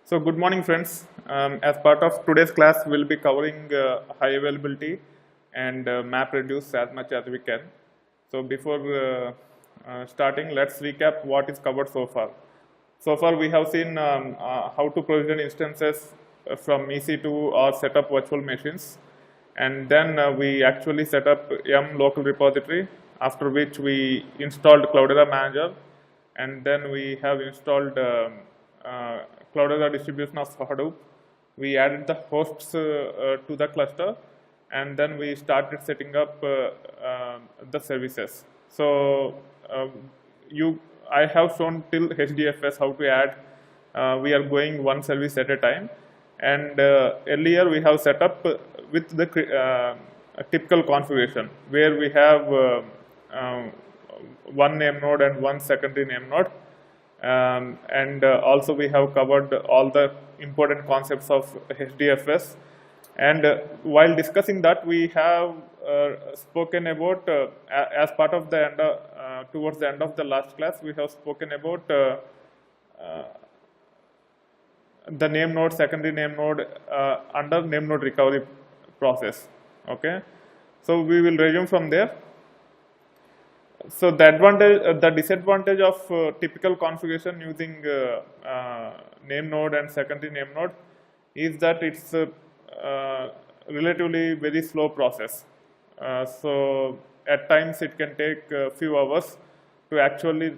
So good morning friends. As part of today's class, we'll be covering high availability and MapReduce as much as we can. So before starting, let's recap what is covered so far. So far we have seen how to provision instances from EC2 or set up virtual machines, and then we actually set up M local repository, after which we installed Cloudera Manager, and then we have installed Cloudera distribution of Hadoop. We added the hosts to the cluster, and then we started setting up the services. So I have shown till HDFS how to add. We are going one service at a time, and earlier we have set up with the typical configuration where we have one name node and one secondary name node. And also we have covered all the important concepts of HDFS, and while discussing that, we have spoken about as part of the end towards the end of the last class, we have spoken about the name node, secondary name node under name node recovery process. Okay, so we will resume from there. So the disadvantage of typical configuration using name node and secondary name node is that it's relatively very slow process. So at times it can take a few hours to actually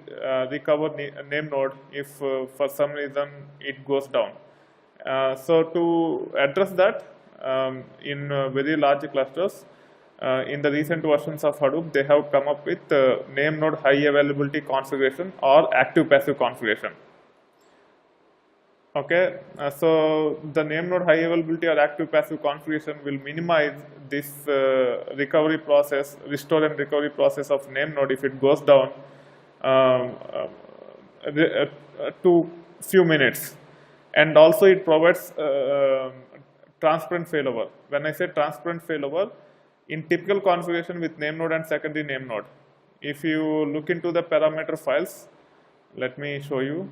recover name node if for some reason it goes down. So to address that in very large clusters, in the recent versions of Hadoop, they have come up with name node high availability configuration or active passive configuration. Okay, so the name node high availability or active passive configuration will minimize this recovery process, restore and recovery process of name node if it goes down to few minutes, and also it provides transparent failover. When I say transparent failover, in typical configuration with name node and secondary name node, if you look into the parameter files, let me show you.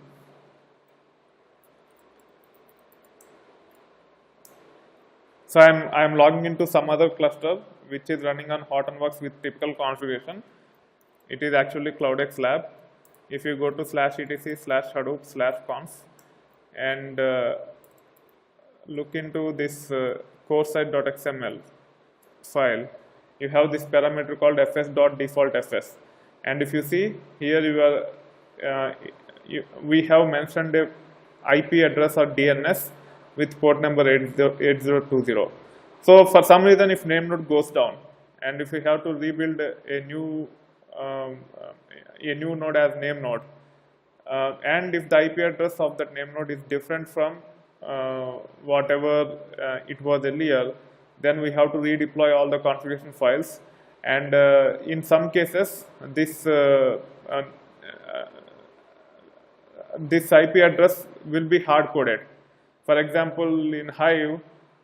So I'm logging into some other cluster which is running on Hortonworks with typical configuration. It is actually CloudX Lab. If you go to /etc/hadoop/conf and look into this core site.xml file, you have this parameter called fs.defaultfs, and if you see here, we have mentioned a IP address or DNS with port number 8020. So for some reason, if name node goes down and if you have to rebuild a new node as name node, and if the IP address of that name node is different from whatever it was earlier, then we have to redeploy all the configuration files, and in some cases this this IP address will be hard coded. For example, in Hive,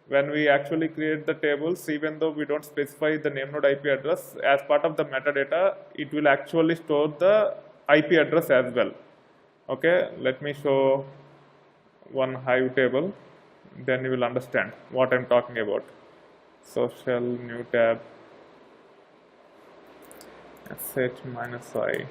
when we actually create the tables, even though we don't specify the name node IP address, as part of the metadata, it will actually store the IP address as well. Okay, let me show one Hive table, then you will understand what I'm talking about. Social new tab sh-i.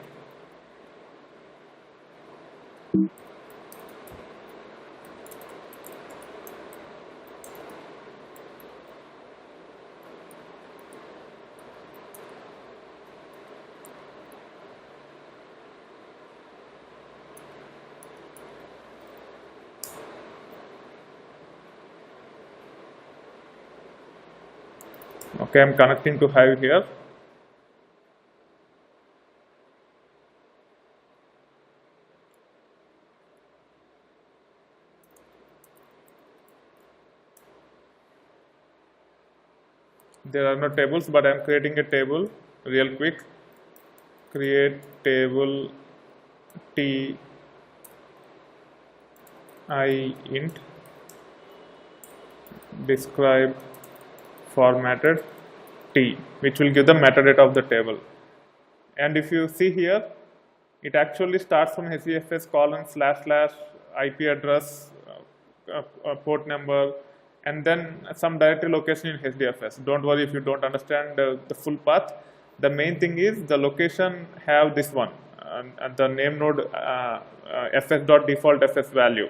Okay, I'm connecting to Hive here. There are no tables, but I'm creating a table real quick. Create table t I int describe formatted t, which will give the metadata of the table. And if you see here, it actually starts from HDFS : // IP address port number, and then some directory location in HDFS. Don't worry if you don't understand the full path. The main thing is the location have this one, the name node fs.default fs value,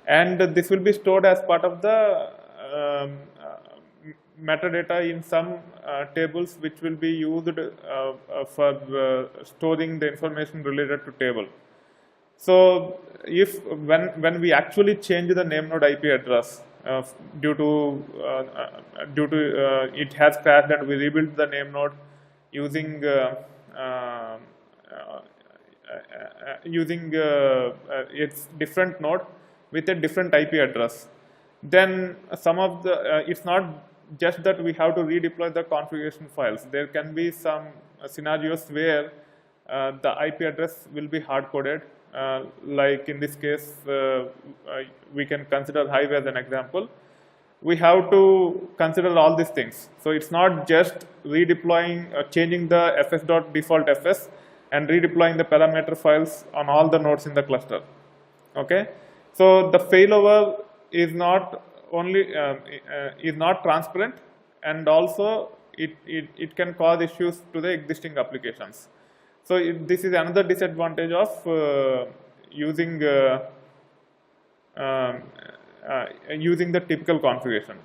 and this will be stored as part of the metadata in some tables which will be used for storing the information related to table. So if when we actually change the name node IP address due to it has crashed and we rebuild the name node using its different node with a different IP address, then some of the it's not just that we have to redeploy the configuration files. There can be some scenarios where the IP address will be hard coded. Like in this case, we can consider Hive as an example. We have to consider all these things. So it's not just redeploying, changing the fs.default fs and redeploying the parameter files on all the nodes in the cluster. Okay, so the failover is not only is not transparent, and also it can cause issues to the existing applications. So this is another disadvantage of using using the typical configuration.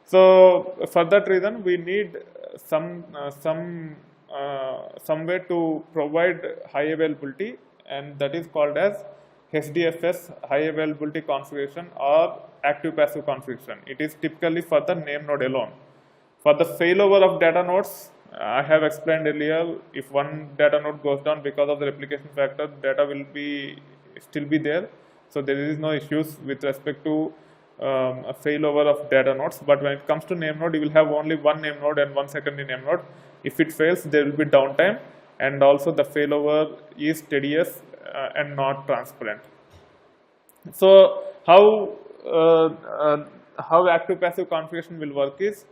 So for that reason, we need some way to provide high availability, and that is called as HDFS high availability configuration or active passive configuration. It is typically for the name node alone. For the failover of data nodes, I have explained earlier, if one data node goes down because of the replication factor, data will still be there. So there is no issues with respect to a failover of data nodes. But when it comes to name node, you will have only one name node and one secondary name node. If it fails, there will be downtime, and also the failover is tedious and not transparent. So how active passive configuration will work is,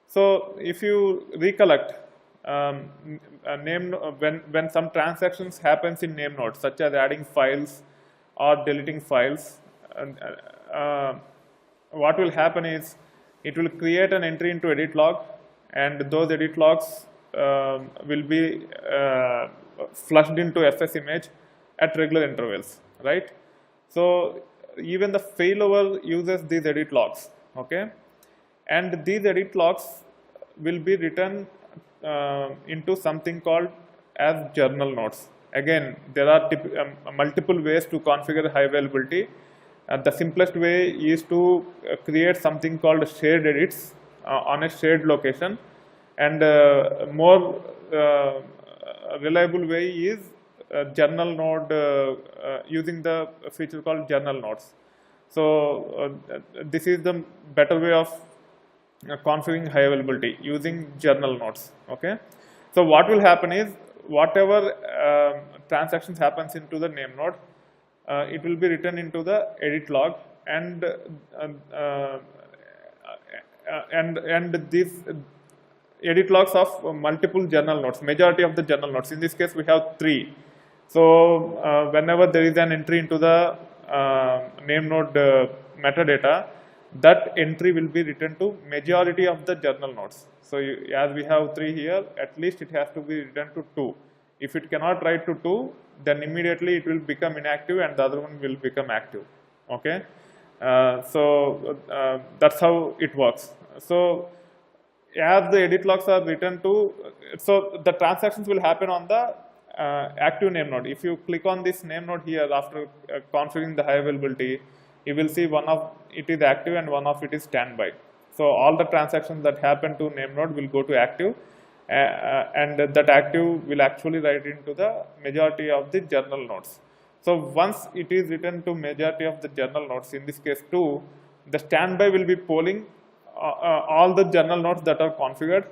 so if you recollect, when some transactions happens in name node, such as adding files or deleting files, what will happen is it will create an entry into edit log, and those edit logs will be flushed into FS image at regular intervals, right? So even the failover uses these edit logs, okay? And these edit logs will be written into something called as journal nodes. Again, there are multiple ways to configure high availability. The simplest way is to create something called shared edits on a shared location, and more reliable way is journal node using the feature called journal nodes. So this is the better way of configuring high availability using journal nodes. Okay, so what will happen is, whatever transactions happens into the name node, it will be written into the edit log, and these edit logs of multiple journal nodes, majority of the journal nodes. In this case, we have 3. So whenever there is an entry into the name node metadata, that entry will be written to majority of the journal nodes. So as we have 3 here, at least it has to be written to 2. If it cannot write to 2, then immediately it will become inactive and the other one will become active. Okay, so that's how it works. So as the edit logs are written to, so the transactions will happen on the active name node. If you click on this name node here after configuring the high availability, you will see one of it is active and one of it is standby. So all the transactions that happen to name node will go to active, and that active will actually write into the majority of the journal nodes. So once it is written to majority of the journal nodes, in this case 2, the standby will be polling all the journal nodes that are configured,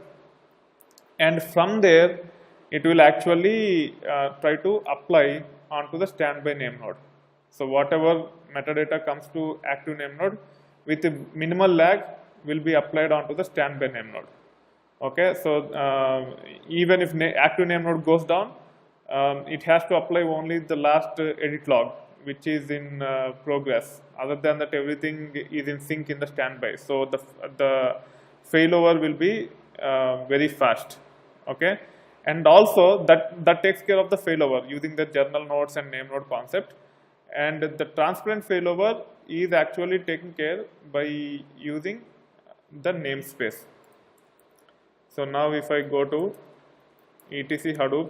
and from there it will actually try to apply onto the standby name node. So whatever metadata comes to active name node with a minimal lag will be applied onto the standby name node. Okay, so even if active name node goes down, it has to apply only the last edit log, which is in progress. Other than that, everything is in sync in the standby. So the failover will be very fast. Okay, and also that takes care of the failover using the journal nodes and name node concept. And the transparent failover is actually taken care by using the namespace. So now if I go to etc Hadoop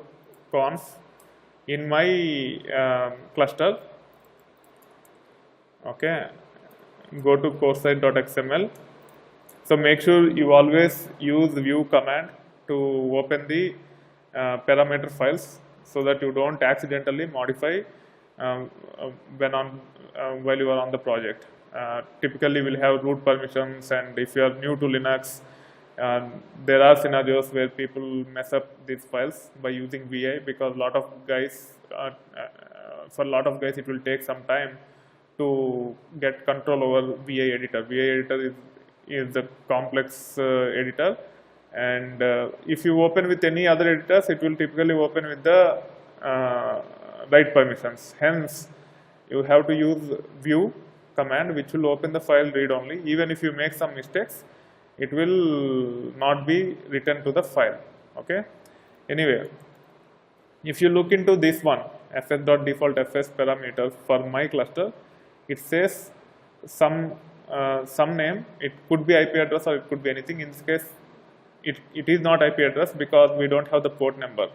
conf in my cluster, okay, go to coursesite.xml. So make sure you always use view command to open the parameter files so that you don't accidentally modify while you are on the project. Typically we'll have root permissions, and if you are new to Linux, there are scenarios where people mess up these files by using VI, because for a lot of guys it will take some time to get control over VI editor. VI editor is a complex editor, and if you open with any other editors, it will typically open with the write permissions. Hence, you have to use view command, which will open the file read only. Even if you make some mistakes, it will not be written to the file. Okay. Anyway, if you look into this one, fs.defaultfs parameter for my cluster, it says some name. It could be IP address or it could be anything. In this case, it is not IP address because we don't have the port number.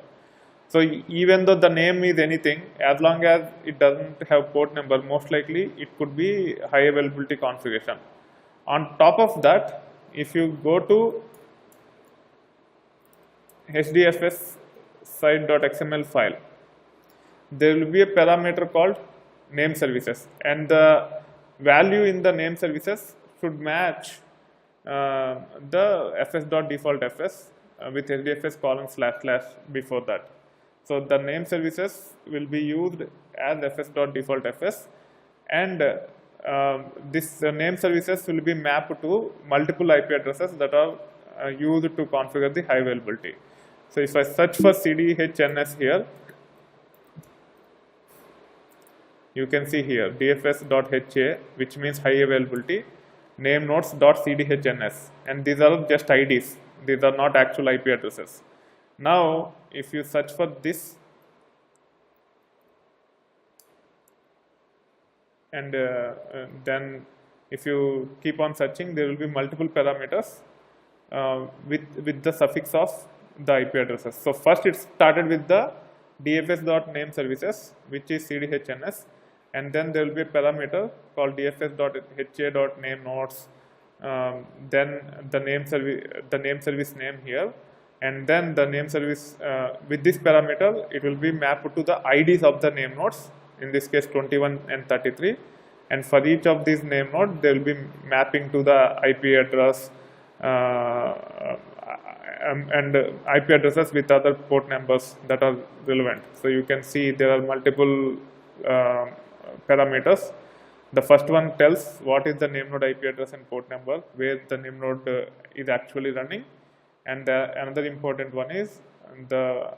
So even though the name is anything, as long as it doesn't have port number, most likely it could be high availability configuration. On top of that, if you go to HDFS site.xml file, there will be a parameter called name services, and the value in the name services should match the fs.defaultfs with HDFS : / before that. So the name services will be used as fs.defaultfs, and this name services will be mapped to multiple IP addresses that are used to configure the high availability. So if I search for CDHNS here, you can see here dfs.ha, which means high availability, name nodes.cdhns, and these are just IDs. These are not actual IP addresses. Now, if you search for this, and then if you keep on searching, there will be multiple parameters with the suffix of the IP addresses. So first it started with the dfs.nameservices, which is cdhns, and then there will be a parameter called dfs.ha.namenodes, then the name service name here, and then the name service with this parameter it will be mapped to the IDs of the name nodes, in this case 21 and 33, and for each of these name nodes they will be mapping to the IP address and IP addresses with other port numbers that are relevant. So you can see there are multiple parameters. The first one tells what is the name node IP address and port number, where the name node is actually running, and another important one is the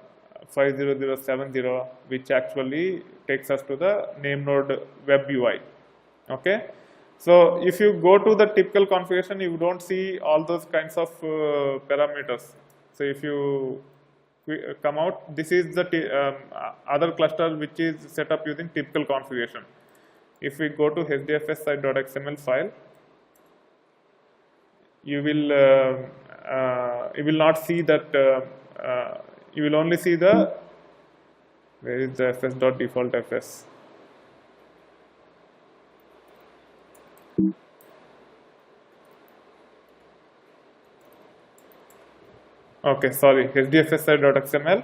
50070, which actually takes us to the name node web UI. Okay, so if you go to the typical configuration, you don't see all those kinds of parameters. So if you come out, this is the other cluster which is set up using typical configuration. If we go to HDFS site.xml file, you will not see that. You will only see the, where is the fs.defaultfs? Okay, sorry, HDFS site.xml.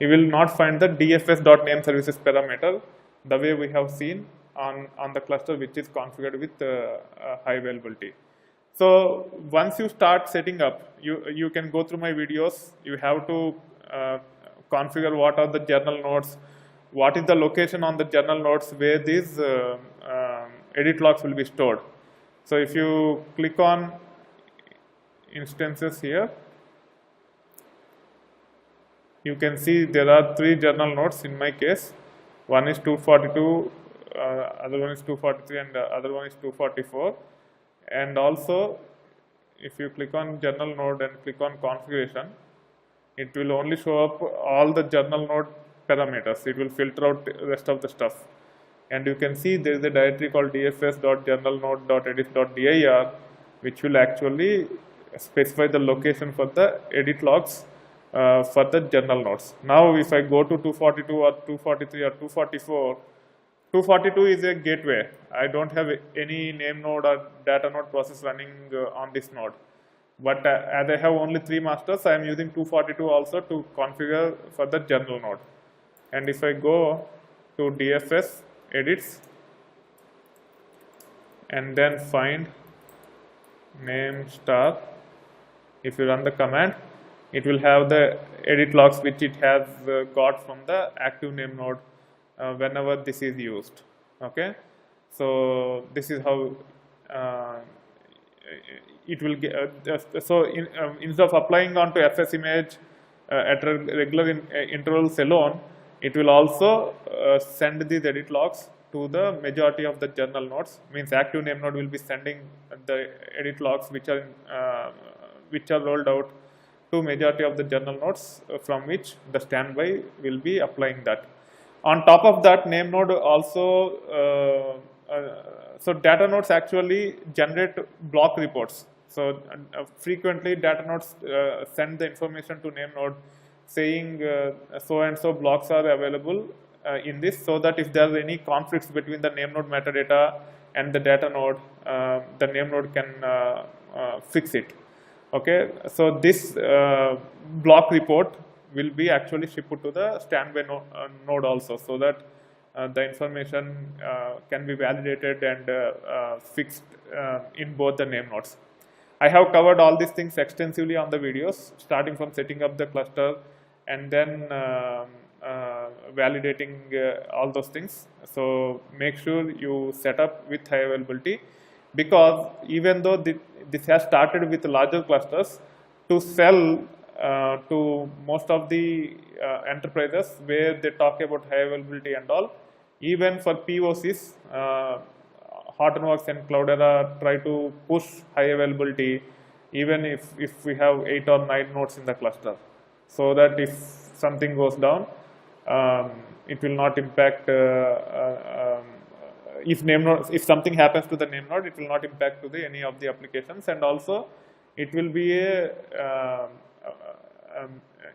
You will not find the dfs.nameservices parameter the way we have seen on the cluster which is configured with high availability. So once you start setting up, you can go through my videos. You have to configure what are the journal nodes, what is the location on the journal nodes where these edit logs will be stored. So if you click on instances here, you can see there are 3 journal nodes in my case. One is 242 other one is 243, and the other one is 244. And also, if you click on journal node and click on configuration, it will only show up all the journal node parameters. It will filter out the rest of the stuff. And you can see there is a directory called dfs.journalnode.edit.dir, which will actually specify the location for the edit logs for the journal nodes. Now, if I go to 242 or 243 or 244, 242 is a gateway. I don't have any name node or data node process running on this node. But as I have only 3 masters, I am using 242 also to configure for the journal node. And if I go to DFS edits and then find name star, if you run the command, it will have the edit logs which it has got from the active name node whenever this is used. Okay, so this is how it will get. Instead of applying onto FS image at regular intervals alone, it will also send these edit logs to the majority of the journal nodes. Means active name node will be sending the edit logs which are rolled out to majority of the journal nodes, from which the standby will be applying that. On top of that, name node also, so data nodes actually generate block reports. So frequently data nodes send the information to name node saying so and so blocks are available in this, so that if there are any conflicts between the name node metadata and the data node, the name node can fix it. Okay, so this block report will be actually shipped to the standby node also, so that the information can be validated and fixed in both the name nodes. I have covered all these things extensively on the videos, starting from setting up the cluster and then validating all those things. So make sure you set up with high availability, because even though this has started with larger clusters, to sell to most of the enterprises where they talk about high availability and all, even for POCs, Hortonworks and Cloudera try to push high availability even if we have 8 or 9 nodes in the cluster, so that if something goes down, it will not impact. If something happens to the name node, it will not impact to any of the applications, and also it will be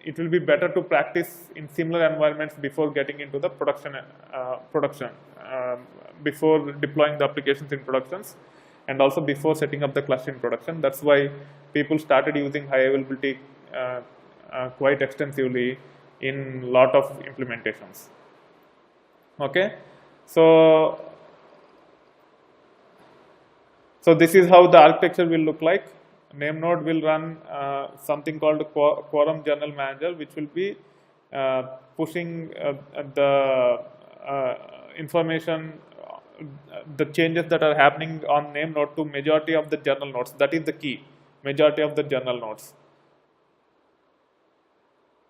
it will be better to practice in similar environments before getting into the production, before deploying the applications in productions, and also before setting up the cluster in production. That's why people started using high availability quite extensively in lot of implementations. Okay, so this is how the architecture will look like. Name node will run something called Quorum Journal Manager, which will be pushing the information, the changes that are happening on name node to majority of the journal nodes. That is the key, majority of the journal nodes.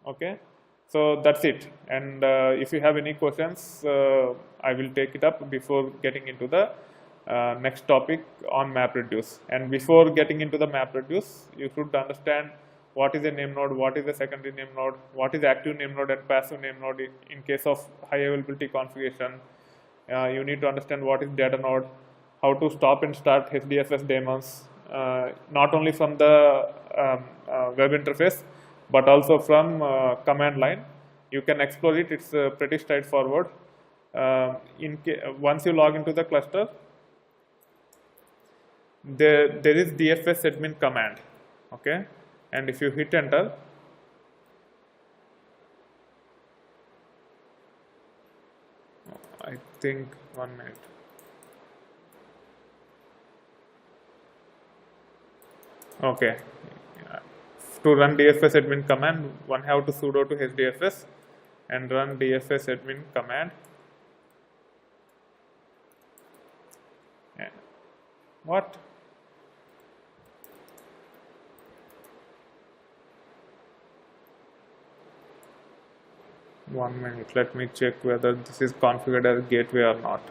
Okay, so that's it. And if you have any questions, I will take it up before getting into the next topic on MapReduce. And before getting into the MapReduce, you should understand what is a name node, what is a secondary name node, what is active name node and passive name node in case of high availability configuration. You need to understand what is data node, how to stop and start HDFS daemons, not only from the web interface, but also from command line. You can explore it, it's pretty straightforward. Once you log into the cluster, there is DFS admin command. Okay, and if you hit enter, I think 1 minute. Okay, to run DFS admin command, one have to sudo to HDFS and run DFS admin command. What? One minute, let me check whether this is configured as gateway or not.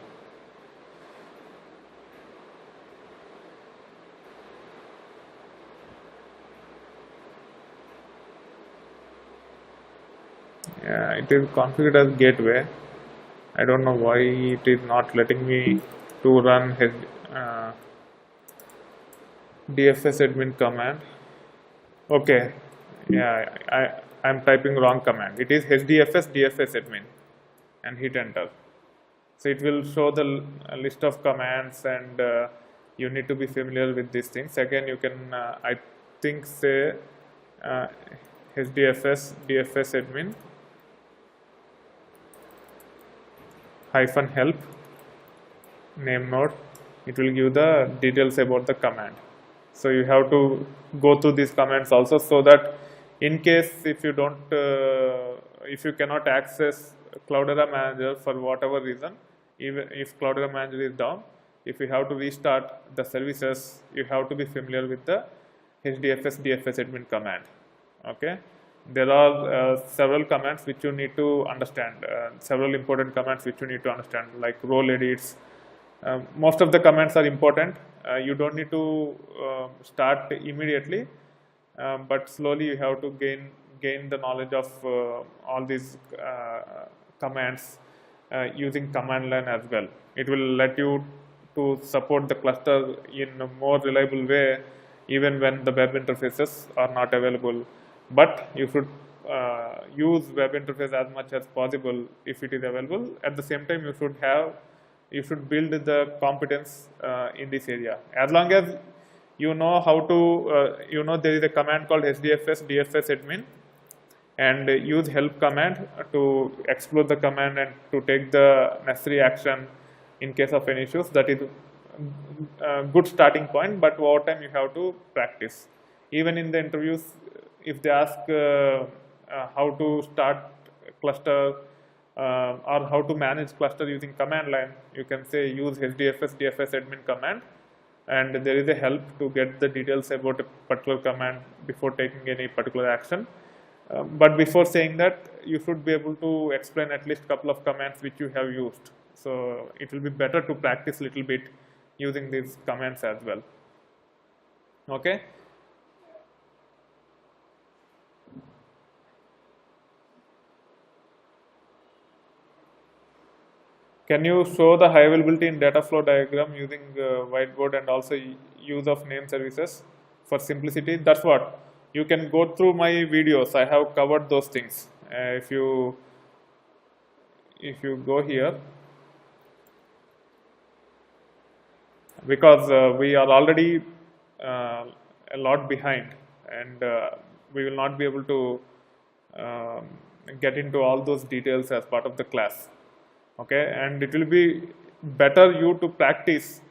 it is configured as gateway. I don't know why it is not letting me to run DFS admin command. Okay, yeah, I'm typing wrong command. It is HDFS DFS admin, and hit enter. So it will show the list of commands, and you need to be familiar with these things. Again, you can I think say HDFS DFS admin -help name node. It will give the details about the command. So you have to go through these commands also, so that in case if you don't if you cannot access Cloudera Manager for whatever reason, even if Cloudera Manager is down, if you have to restart the services, you have to be familiar with the HDFS DFS admin command. Okay, there are several commands which you need to understand, several important commands which you need to understand, like role edits. Most of the commands are important. You don't need to start immediately, but slowly you have to gain the knowledge of all these commands using command line as well. It will let you to support the cluster in a more reliable way, even when the web interfaces are not available. But you should use web interface as much as possible if it is available. At the same time, you should build the competence in this area. As long as you know how to, there is a command called HDFS DFS admin, and use help command to explore the command and to take the necessary action in case of any issues. That is a good starting point, but over time you have to practice. Even in the interviews, if they ask how to start cluster or how to manage cluster using command line, you can say use HDFS DFS admin command, and there is a help to get the details about a particular command before taking any particular action. But before saying that, you should be able to explain at least a couple of commands which you have used. So it will be better to practice a little bit using these commands as well. Okay. Can you show the high availability in data flow diagram using whiteboard and also use of name services for simplicity? That's what. You can go through my videos. I have covered those things. If you go here, because we are already a lot behind, and we will not be able to get into all those details as part of the class. Okay, and it will be better you to practice,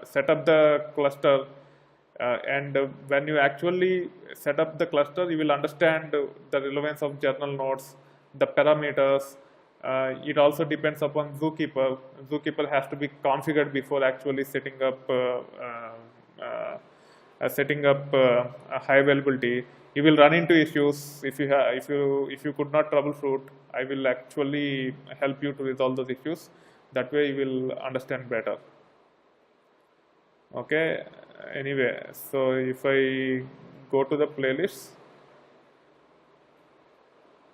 set up the cluster, and when you actually set up the cluster, you will understand the relevance of journal nodes, the parameters. It also depends upon Zookeeper. Zookeeper has to be configured before actually setting up a high availability. You will run into issues if you could not troubleshoot. I will actually help you to resolve those issues. That way you will understand better. Okay. Anyway, so if I go to the playlist,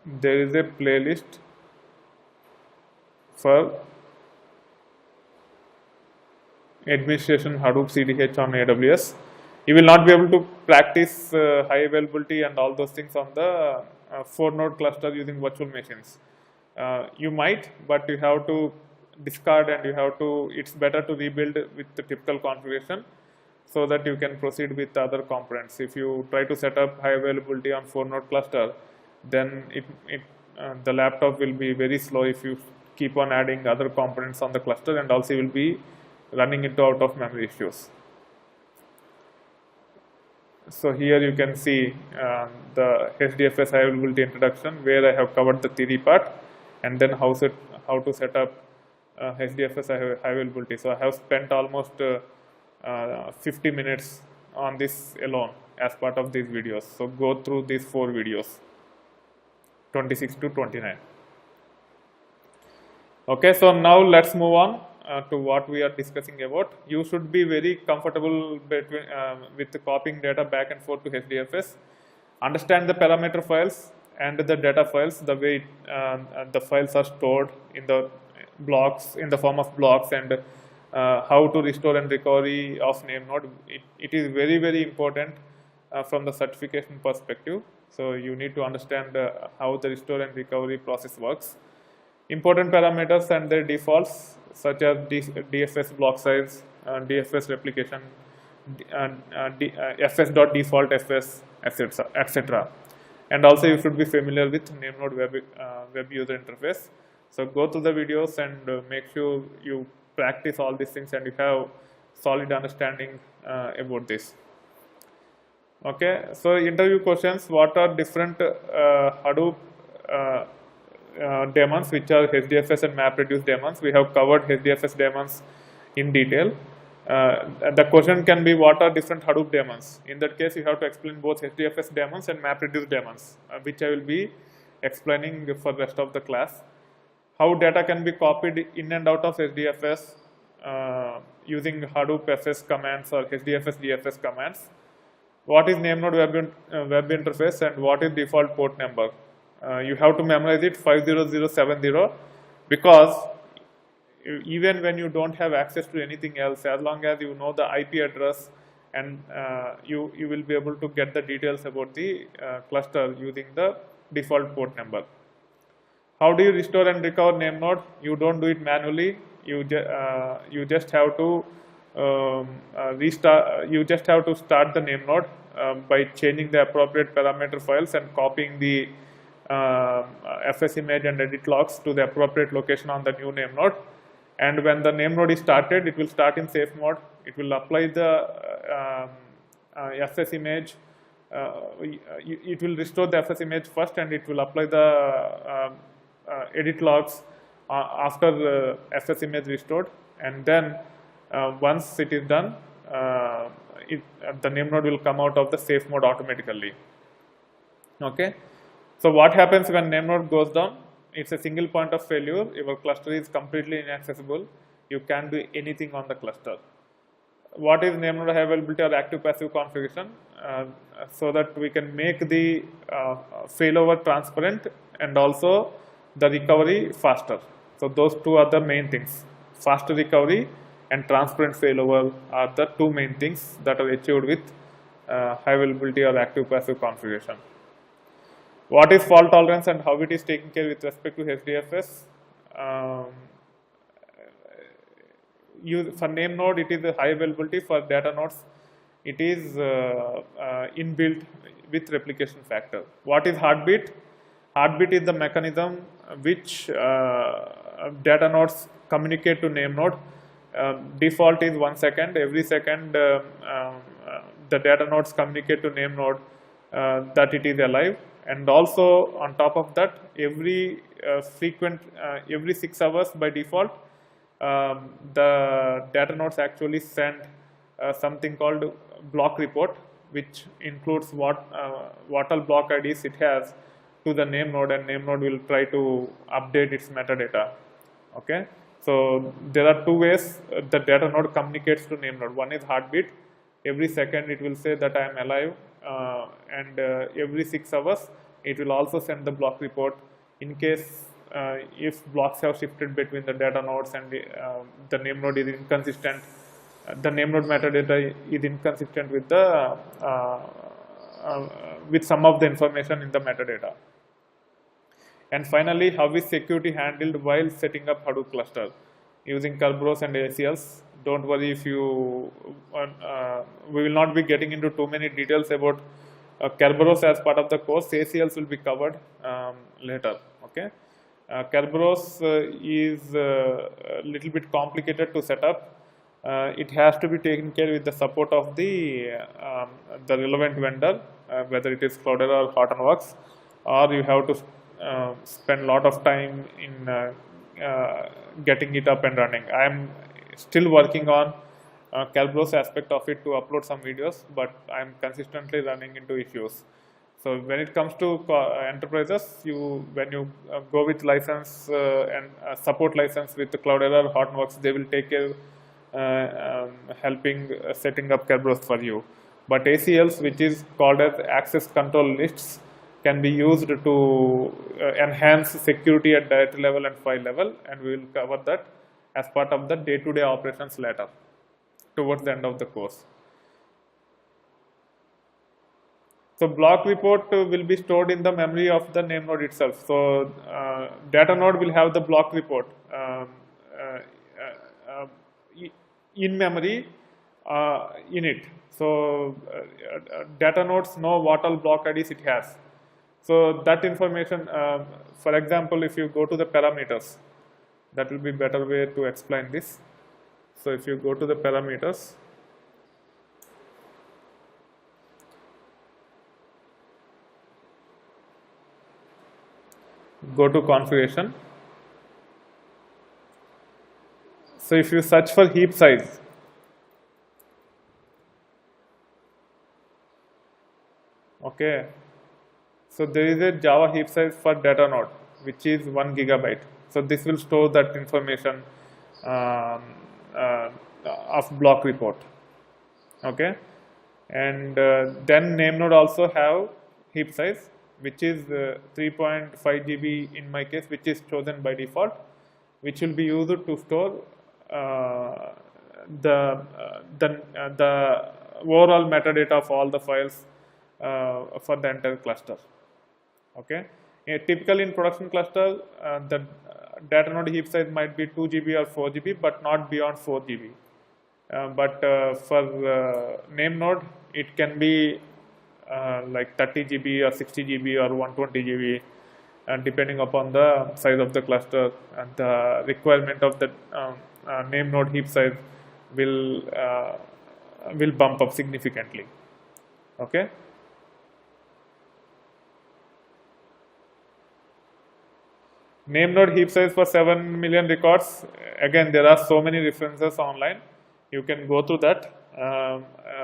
there is a playlist for administration Hadoop CDH on AWS. You will not be able to practice high availability and all those things on the 4-node cluster using virtual machines. You might, but you have to discard, and it's better to rebuild with the typical configuration so that you can proceed with other components. If you try to set up high availability on 4-node cluster, then the laptop will be very slow if you keep on adding other components on the cluster, and also you will be running into out of memory issues. So here you can see the HDFS high availability introduction, where I have covered the theory part, and then how to set up HDFS high availability. So I have spent almost 50 minutes on this alone as part of these videos. So go through these 4 videos, 26 to 29. Okay, so now let's move on to what we are discussing about. You should be very comfortable with copying data back and forth to HDFS. Understand the parameter files and the data files, the way the files are stored in the blocks, in the form of blocks, and how to restore and recovery of name node. It is very, very important from the certification perspective. So you need to understand how the restore and recovery process works. Important parameters and their defaults, such as DFS block size, DFS replication, fs.default fs, etc. And also you should be familiar with Namenode web user interface. So go to the videos and make sure you practice all these things and you have solid understanding about this. Okay, so interview questions: what are different Hadoop daemons, which are HDFS and MapReduce daemons? We have covered HDFS daemons in detail. The question can be, what are different Hadoop daemons? In that case, you have to explain both HDFS daemons and MapReduce daemons, which I will be explaining for the rest of the class. How data can be copied in and out of HDFS using Hadoop FS commands or HDFS DFS commands. What is Namenode web interface and what is default port number? You have to memorize it 50070, because even when you don't have access to anything else, as long as you know the IP address, and you will be able to get the details about the cluster using the default port number. How do you restore and recover Namenode? You don't do it manually. You just have to restart. You just have to start the Namenode by changing the appropriate parameter files and copying the FS image and edit logs to the appropriate location on the new Namenode. And when the Namenode is started, it will start in safe mode. It will apply the FS image. It will restore the FS image first, and it will apply the edit logs after the FS image restored. And then once it is done, the Namenode will come out of the safe mode automatically. Okay. So what happens when Namenode goes down? It's a single point of failure. Your cluster is completely inaccessible. You can't do anything on the cluster. What is Namenode high availability or active passive configuration? So that we can make the failover transparent and also the recovery faster. So those two are the main things. Faster recovery and transparent failover are the two main things that are achieved with high availability or active passive configuration. What is fault tolerance and how it is taken care with respect to HDFS? For Namenode, it is a high availability. For data nodes, it is inbuilt with replication factor. What is heartbeat? Heartbeat is the mechanism which data nodes communicate to Namenode. Default is 1 second. Every second, the data nodes communicate to Namenode that it is alive. And also on top of that, every 6 hours by default, the data nodes actually send something called block report, which includes what all block IDs it has to the Namenode, and Namenode will try to update its metadata. Okay, so there are two ways the data node communicates to Namenode. One is heartbeat. Every second it will say that I am alive, and every 6 hours it will also send the block report in case if blocks have shifted between the data nodes and the Namenode is inconsistent. The Namenode metadata is inconsistent with the with some of the information in the metadata. And finally, how is security handled while setting up Hadoop cluster using Kerberos and ACLs? Don't worry if you we will not be getting into too many details about Kerberos as part of the course. ACLs will be covered later. Okay, Kerberos is a little bit complicated to set up. It has to be taken care with the support of the relevant vendor, whether it is Cloudera or Hortonworks, or you have to spend a lot of time in getting it up and running. I am still working on Kerberos aspect of it to upload some videos, but I am consistently running into issues. So when it comes to enterprises, when you go with license and support license with the Cloudera or Hortonworks, they will take care helping setting up Kerberos for you. But ACLs, which is called as access control lists, can be used to enhance security at directory level and file level, and we will cover that as part of the day-to-day operations later towards the end of the course. So block report will be stored in the memory of the name node itself. So data node will have the block report in memory in it. So data nodes know what all block IDs it has. So that information, for example, if you go to the parameters, that will be better way to explain this. So if you go to the parameters, go to configuration. So if you search for heap size, okay, so there is a Java heap size for data node which is 1 gigabyte. So this will store that information of block report, okay, and then name node also have heap size which is 3.5 GB in my case, which is chosen by default, which will be used to store the overall metadata of all the files for the entire cluster. Okay, typically in production cluster, the data node heap size might be 2 GB or 4 GB, but not beyond 4 GB. But for name node, it can be like 30 GB or 60 GB or 120 GB, and depending upon the size of the cluster and the requirement of the name node heap size will bump up significantly. Okay. Name node heap size for 7 million records. Again, there are so many references online. You can go through that.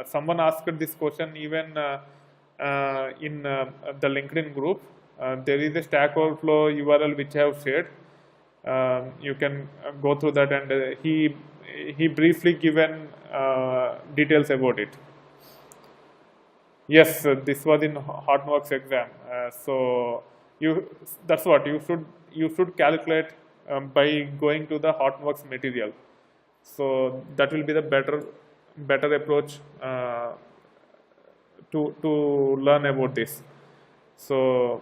Someone asked this question even in the LinkedIn group. There is a Stack Overflow URL which I have shared. You can go through that, and he briefly given details about it. Yes, this was in Hortonworks exam. So that's what you should calculate by going to the Hortonworks material. So that will be the better approach to learn about this. So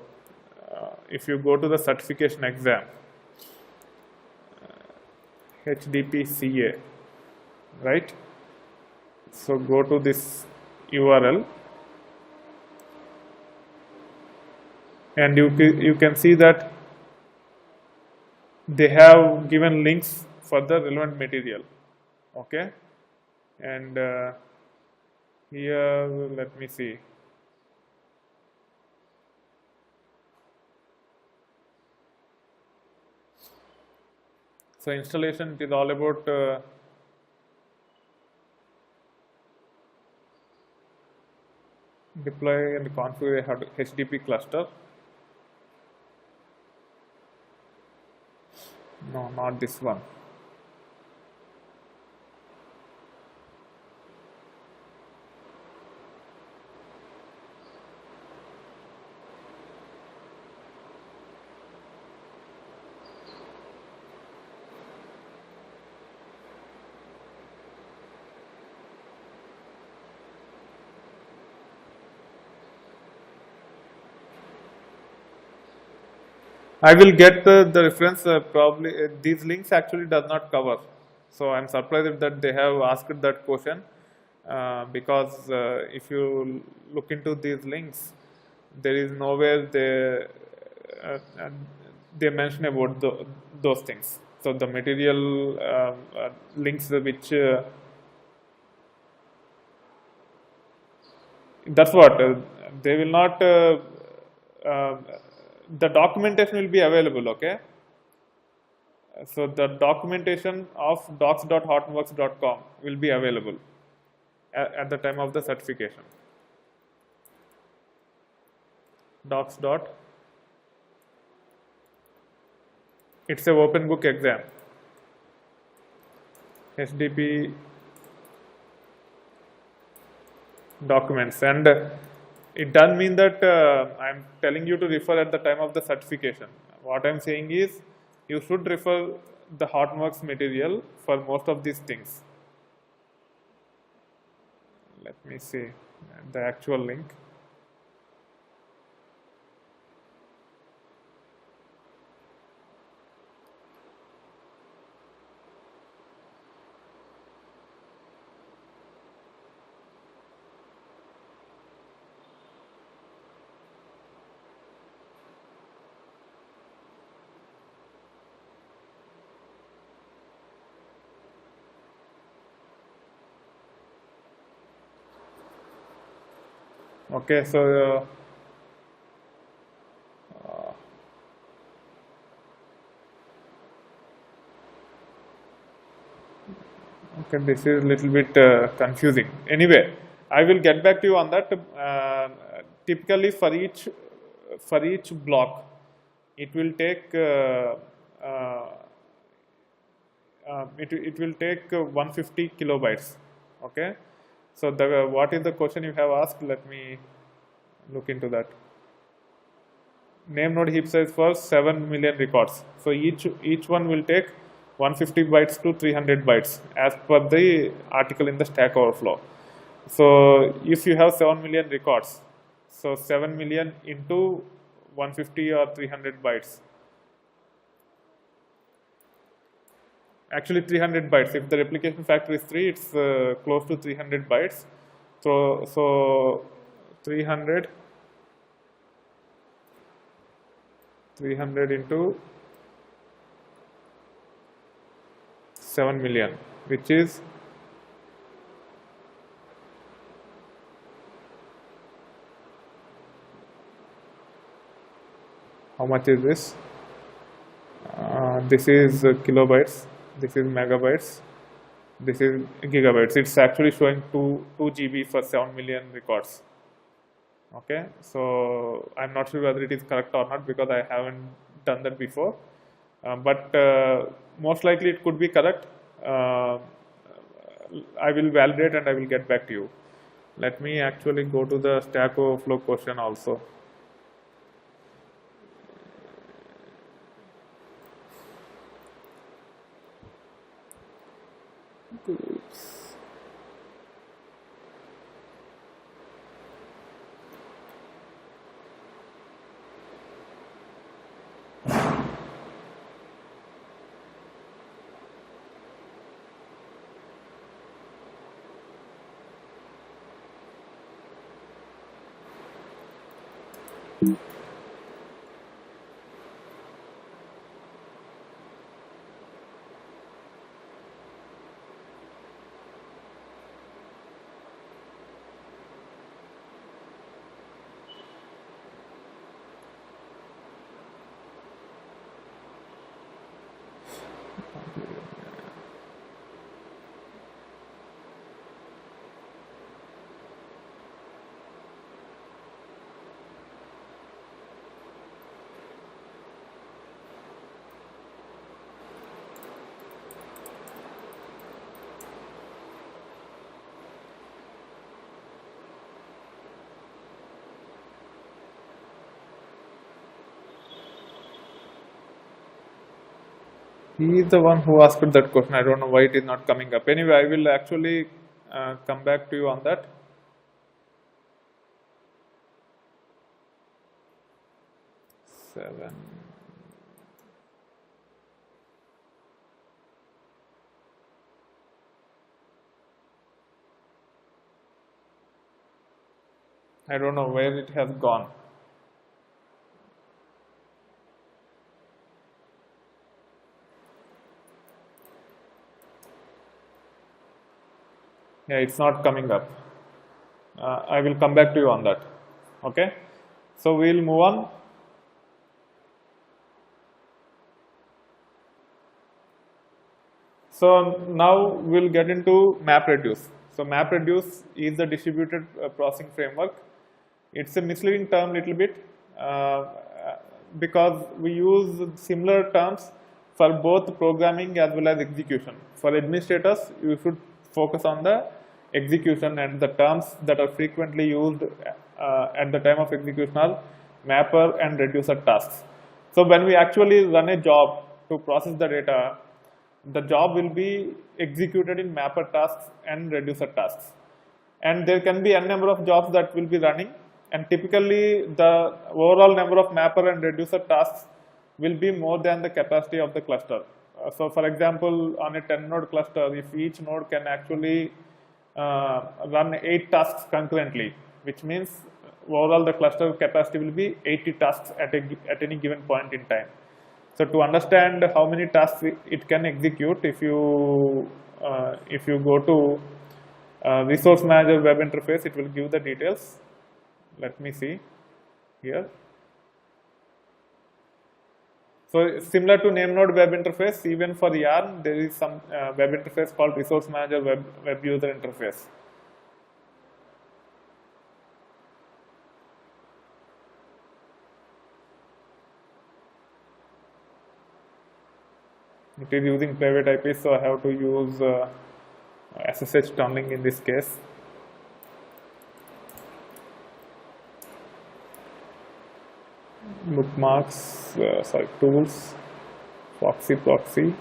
if you go to the certification exam, HDPCA, right? So go to this URL, and you can see that they have given links for the relevant material. Okay, and here let me see. So installation, it is all about deploy and configure a HDP cluster. No, not this one. I will get the reference. Probably these links actually does not cover. So I'm surprised that they have asked that question, because if you look into these links, there is nowhere they mention about those things. So the material links which that's what they will not. The documentation will be available, okay? So the documentation of docs.hortonworks.com will be available at the time of the certification. Docs. It's a open book exam. HDP documents, and It doesn't mean that I'm telling you to refer at the time of the certification. What I'm saying is you should refer the Hortonworks material for most of these things. Let me see the actual link. Okay, so okay, this is a little bit confusing. Anyway, I will get back to you on that. Typically, for each block, it will take it will take 150 kilobytes. Okay, so what is the question you have asked? Let me look into that. Name node heap size for 7 million records. So each one will take 150 bytes to 300 bytes as per the article in the Stack Overflow. So if you have 7 million records, so 7 million into 150 or 300 bytes. Actually 300 bytes. If the replication factor is 3, it's close to 300 bytes. So 300 into 7 million, which is how much is this? This is kilobytes, this is megabytes, this is gigabytes. It's actually showing 2 GB for 7 million records. Okay, so I'm not sure whether it is correct or not because I haven't done that before, but most likely it could be correct. I will validate and I will get back to you. Let me actually go to the Stack Overflow question also. Oops. He is the one who asked that question. I don't know why it is not coming up. Anyway, I will actually come back to you on that. Seven. I don't know where it has gone. Yeah, it's not coming up. I will come back to you on that. Okay, so we'll move on. So now we'll get into MapReduce. So MapReduce is the distributed processing framework. It's a misleading term little bit because we use similar terms for both programming as well as execution. For administrators, you should focus on the execution, and the terms that are frequently used at the time of execution are mapper and reducer tasks. So when we actually run a job to process the data, the job will be executed in mapper tasks and reducer tasks. And there can be n number of jobs that will be running, and typically the overall number of mapper and reducer tasks will be more than the capacity of the cluster. So for example, on a 10 node cluster, if each node can actually run 8 tasks concurrently, which means overall the cluster capacity will be 80 tasks at any given point in time. So to understand how many tasks it can execute, if you go to Resource Manager web interface, it will give the details. Let me see here. So similar to NameNode web interface, even for Yarn, there is some web interface called Resource Manager web user interface. It is using private IP, so I have to use SSH tunneling in this case. Bookmarks, tools, proxy.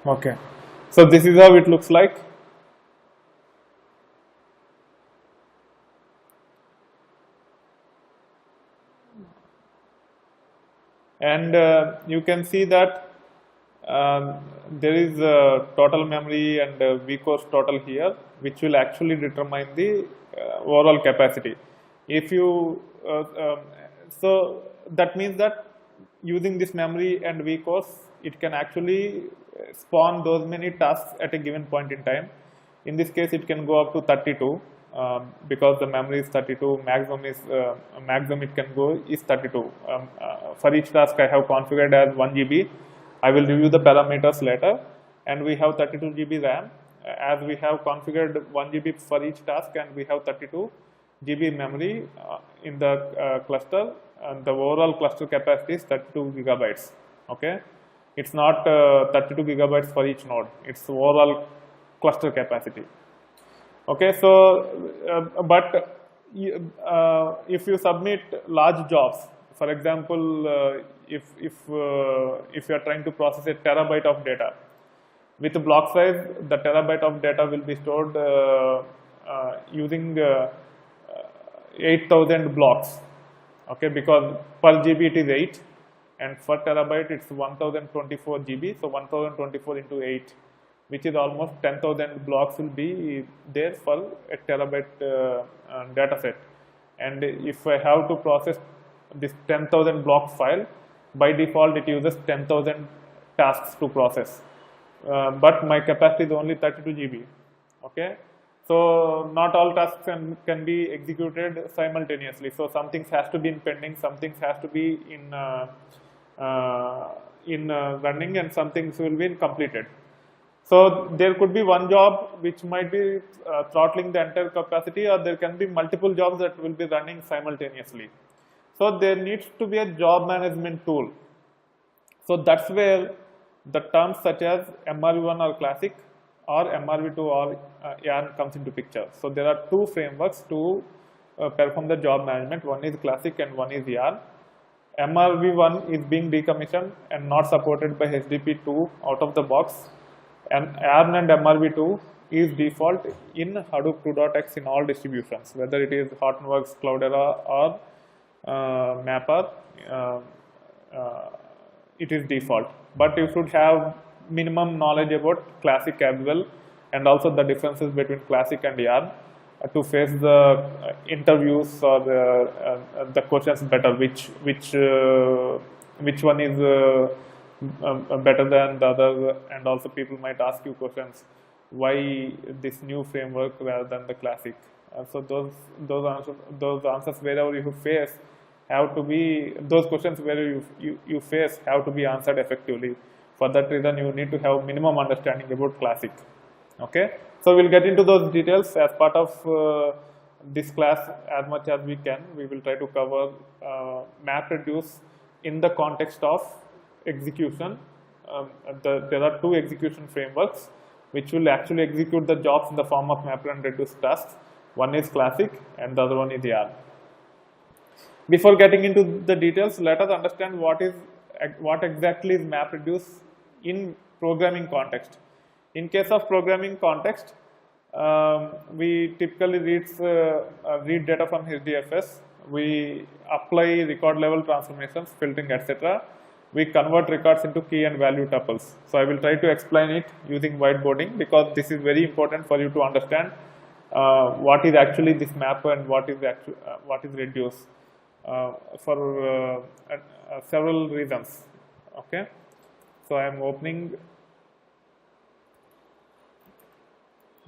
Okay, so this is how it looks like. And you can see that there is a total memory and vCourse total here, which will actually determine the overall capacity. If you so that means that using this memory and vCourse, it can actually spawn those many tasks at a given point in time. In this case, it can go up to 32 because the memory is 32. Maximum it can go is 32. For each task, I have configured as 1 GB. I will review the parameters later, and we have 32 GB RAM. As we have configured 1 GB for each task, and we have 32 GB memory in the cluster, and the overall cluster capacity is 32 gigabytes. Okay, it's not 32 gigabytes for each node. It's overall cluster capacity. Okay, so but if you submit large jobs, for example, if you are trying to process a terabyte of data, with the block size, the terabyte of data will be stored using 8,000 blocks. Okay, because per GB it is 8, and for terabyte it's 1024 GB. So 1024 into 8, which is almost 10,000 blocks will be there for a terabyte data set. And if I have to process this 10,000 blocks file, by default it uses 10,000 tasks to process. But my capacity is only 32 GB. Okay, so not all tasks can be executed simultaneously. So some things has to be in pending, some things has to be in running, and some things will be in completed. So there could be one job which might be throttling the entire capacity, or there can be multiple jobs that will be running simultaneously. So there needs to be a job management tool. So that's where the terms such as MRv1 or classic or MRv2 or yarn comes into picture. So there are two frameworks to perform the job management. One is classic and one is yarn. MRv1 is being decommissioned and not supported by HDP2 out of the box, and yarn and MRv2 is default in Hadoop 2.x in all distributions, whether it is Hortonworks, Cloudera or Mapper. It is default, but you should have minimum knowledge about classic as well, and also the differences between classic and yarn to face the interviews or the questions better, which one is better than the other, and also people might ask you questions why this new framework rather than the classic. So those answers wherever you face have to be, those questions where you face have to be answered effectively. For that reason, you need to have minimum understanding about classic. Okay, so we'll get into those details as part of this class as much as we can. We will try to cover MapReduce in the context of execution. There are two execution frameworks which will actually execute the jobs in the form of map and reduce tasks. One is classic and the other one is yarn. Before getting into the details, let us understand what exactly is MapReduce in programming context. In case of programming context, we typically read data from HDFS. We apply record level transformations, filtering, etc. We convert records into key and value tuples. So I will try to explain it using whiteboarding, because this is very important for you to understand what is actually this map and what is reduce. For several reasons. Okay, so I am opening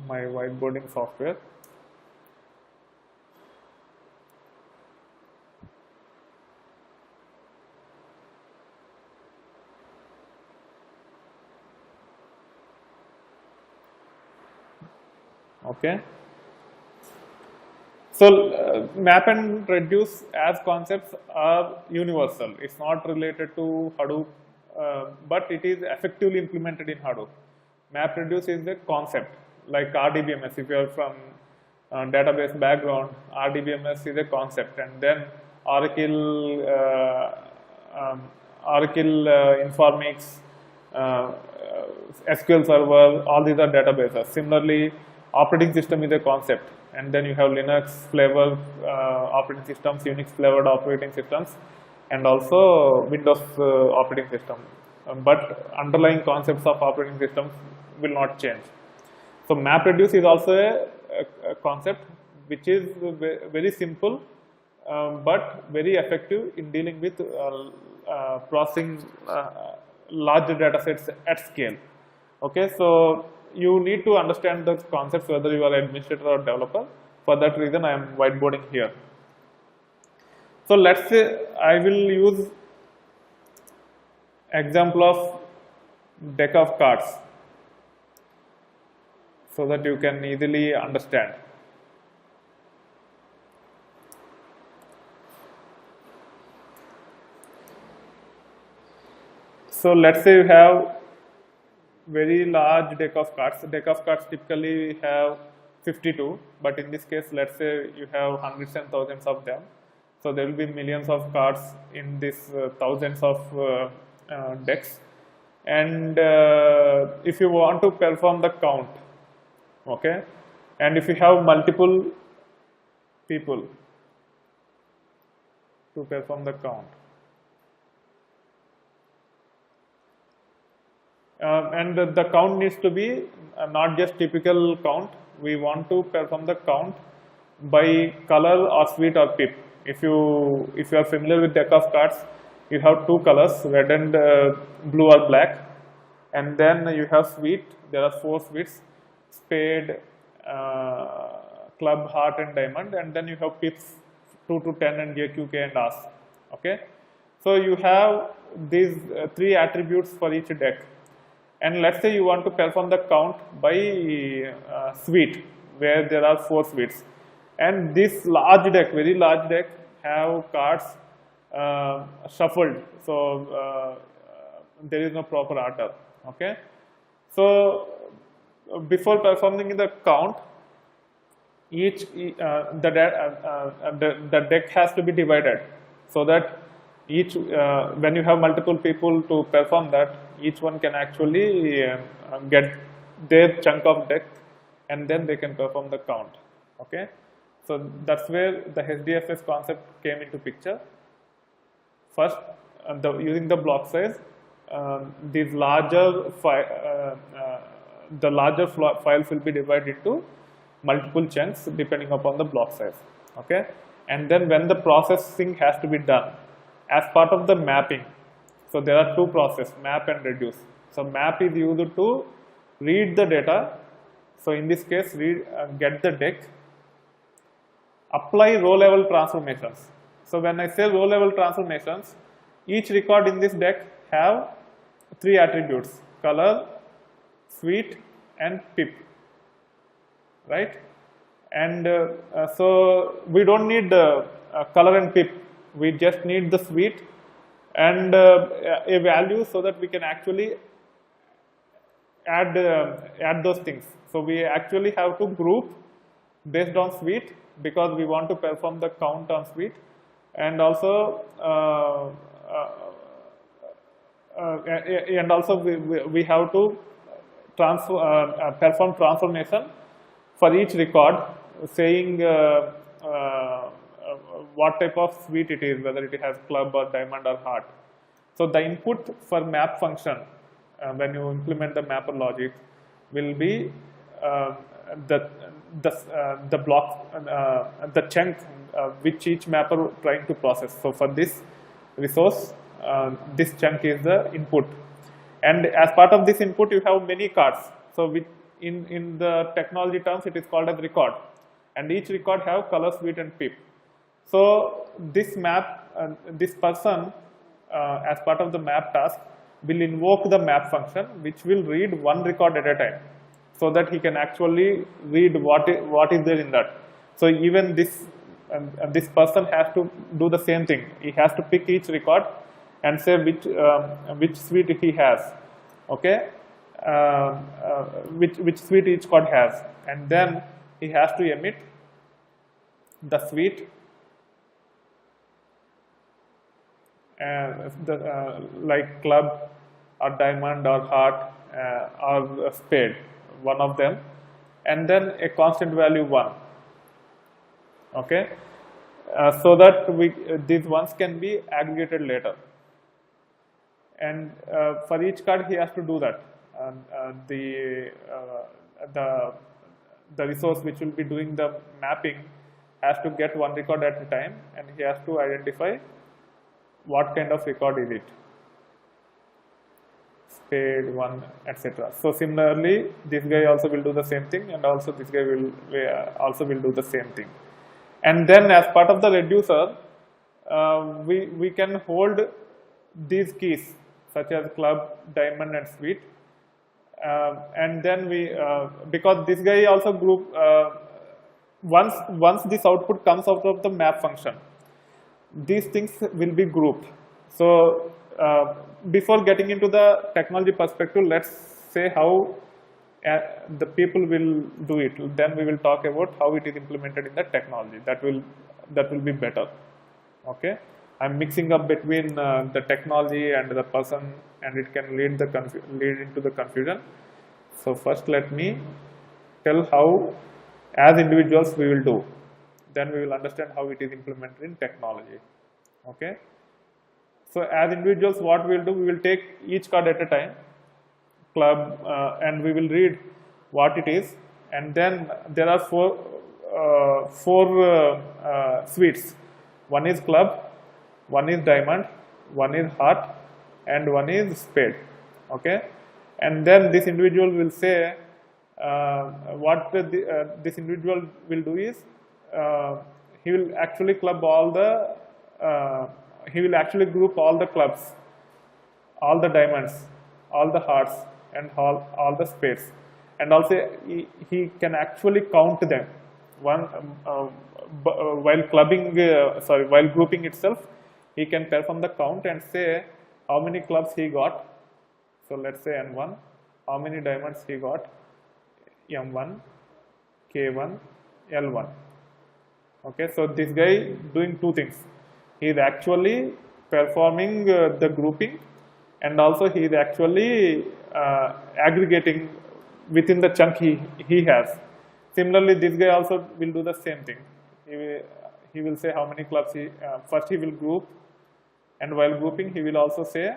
my whiteboarding software. Okay. So map and reduce as concepts are universal. It's not related to Hadoop, but it is effectively implemented in Hadoop. MapReduce is a concept like RDBMS. If you are from database background, RDBMS is a concept, and then Oracle Informix, SQL Server, all these are databases. Similarly, operating system is a concept, and then you have Linux flavor operating systems, Unix flavored operating systems, and also Windows operating system. But underlying concepts of operating systems will not change. So MapReduce is also a concept which is very simple but very effective in dealing with processing large data sets at scale. Okay, so you need to understand the concepts whether you are an administrator or developer. For that reason, I am whiteboarding here. So let's say I will use example of deck of cards so that you can easily understand. So let's say you have very large deck of cards. The deck of cards typically have 52, but in this case, let's say you have hundreds and thousands of them. So there will be millions of cards in this thousands of decks. And if you want to perform the count, okay, and if you have multiple people to perform the count, and the count needs to be not just typical count. We want to perform the count by color or sweet or pip. If you are familiar with deck of cards, you have two colors, red and blue or black, and then you have sweet. There are 4 sweets: spade, club, heart, and diamond, and then you have pips 2 to 10 and J, Q, K, and As. Okay, so you have these 3 attributes for each deck. And let's say you want to perform the count by suite, where there are 4 suites, and this large deck, very large deck, have cards shuffled, so there is no proper order. Okay, so before performing the count, the deck has to be divided, so that each when you have multiple people to perform that, each one can actually get their chunk of deck, and then they can perform the count. Okay, so that's where the HDFS concept came into picture. First, using the block size, these larger files will be divided into multiple chunks depending upon the block size. Okay, and then when the processing has to be done as part of the mapping, so there are 2 processes, map and reduce. So map is used to read the data. So in this case, get the deck, apply row level transformations. So when I say row level transformations, each record in this deck have 3 attributes: color, suite, and pip. Right? And so we don't need color and pip. We just need the suite and a value, so that we can actually add those things. So we actually have to group based on suite, because we want to perform the count on suite, and also we have to perform transformation for each record, saying what type of suite it is, whether it has club or diamond or heart. So the input for map function, when you implement the mapper logic, will be the block, the chunk which each mapper trying to process. So for this resource, this chunk is the input, and as part of this input, you have many cards. So in the technology terms, it is called as record, and each record have color, suite, and pip. So this map, this person, as part of the map task, will invoke the map function, which will read 1 record at a time, so that he can actually read what is there in that. So even this person has to do the same thing. He has to pick each record and say which suite he has. Okay, which suite each card has, and then he has to emit the suite, like club or diamond or heart or spade, one of them, and then a constant value 1. Okay, so that these ones can be aggregated later. And for each card, he has to do that. The resource which will be doing the mapping has to get 1 record at a time, and he has to identify what kind of record is it, spade, 1, etc. So similarly, this guy also will do the same thing, and also this guy will also do the same thing. And then as part of the reducer, we can hold these keys such as club, diamond, and suite, and then because this guy also group, once this output comes out of the map function, these things will be grouped. So before getting into the technology perspective, let's say how the people will do it. Then we will talk about how it is implemented in the technology. That will be better. Okay, I'm mixing up between the technology and the person, and it can lead into the confusion. So first, let me tell how, as individuals, we will do. Then we will understand how it is implemented in technology. Okay. So as individuals, what we will do, we will take each card at a time, club, and we will read what it is. And then there are four suites. One is club, one is diamond, one is heart, and one is spade. Okay. And then this individual will say, what this individual will do is, he will actually club all the, he will actually group all the clubs, all the diamonds, all the hearts, and all the spades, and also he can actually count them while while grouping itself. He can perform the count and say how many clubs he got. So let's say N1, how many diamonds he got, M1, K1, L1. Okay, so this guy doing two things. He is actually performing the grouping, and also he is actually aggregating within the chunk he has. Similarly, this guy also will do the same thing. He will say how many clubs first he will group, and while grouping he will also say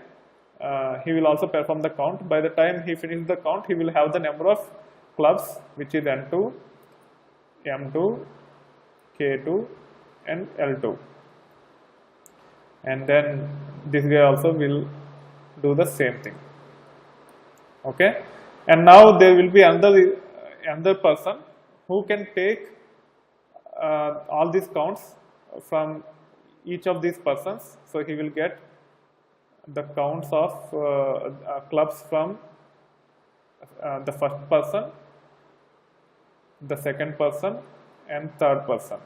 he will also perform the count. By the time he finishes the count, he will have the number of clubs, which is N2, M2, K2 and L2, and then this guy also will do the same thing. Okay, and now there will be another person who can take all these counts from each of these persons. So he will get the counts of clubs from the first person, the second person and third person.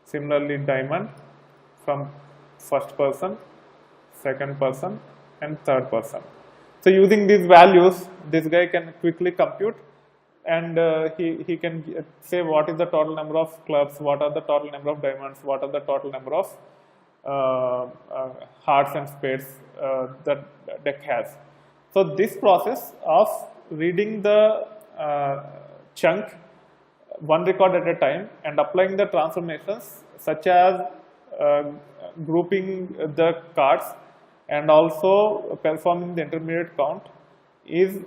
Similarly, diamond from first person, second person and third person. So using these values, this guy can quickly compute, and he can say what is the total number of clubs, what are the total number of diamonds, what are the total number of hearts and spades that deck has. So this process of reading the chunk one record at a time and applying the transformations such as grouping the cards and also performing the intermediate count is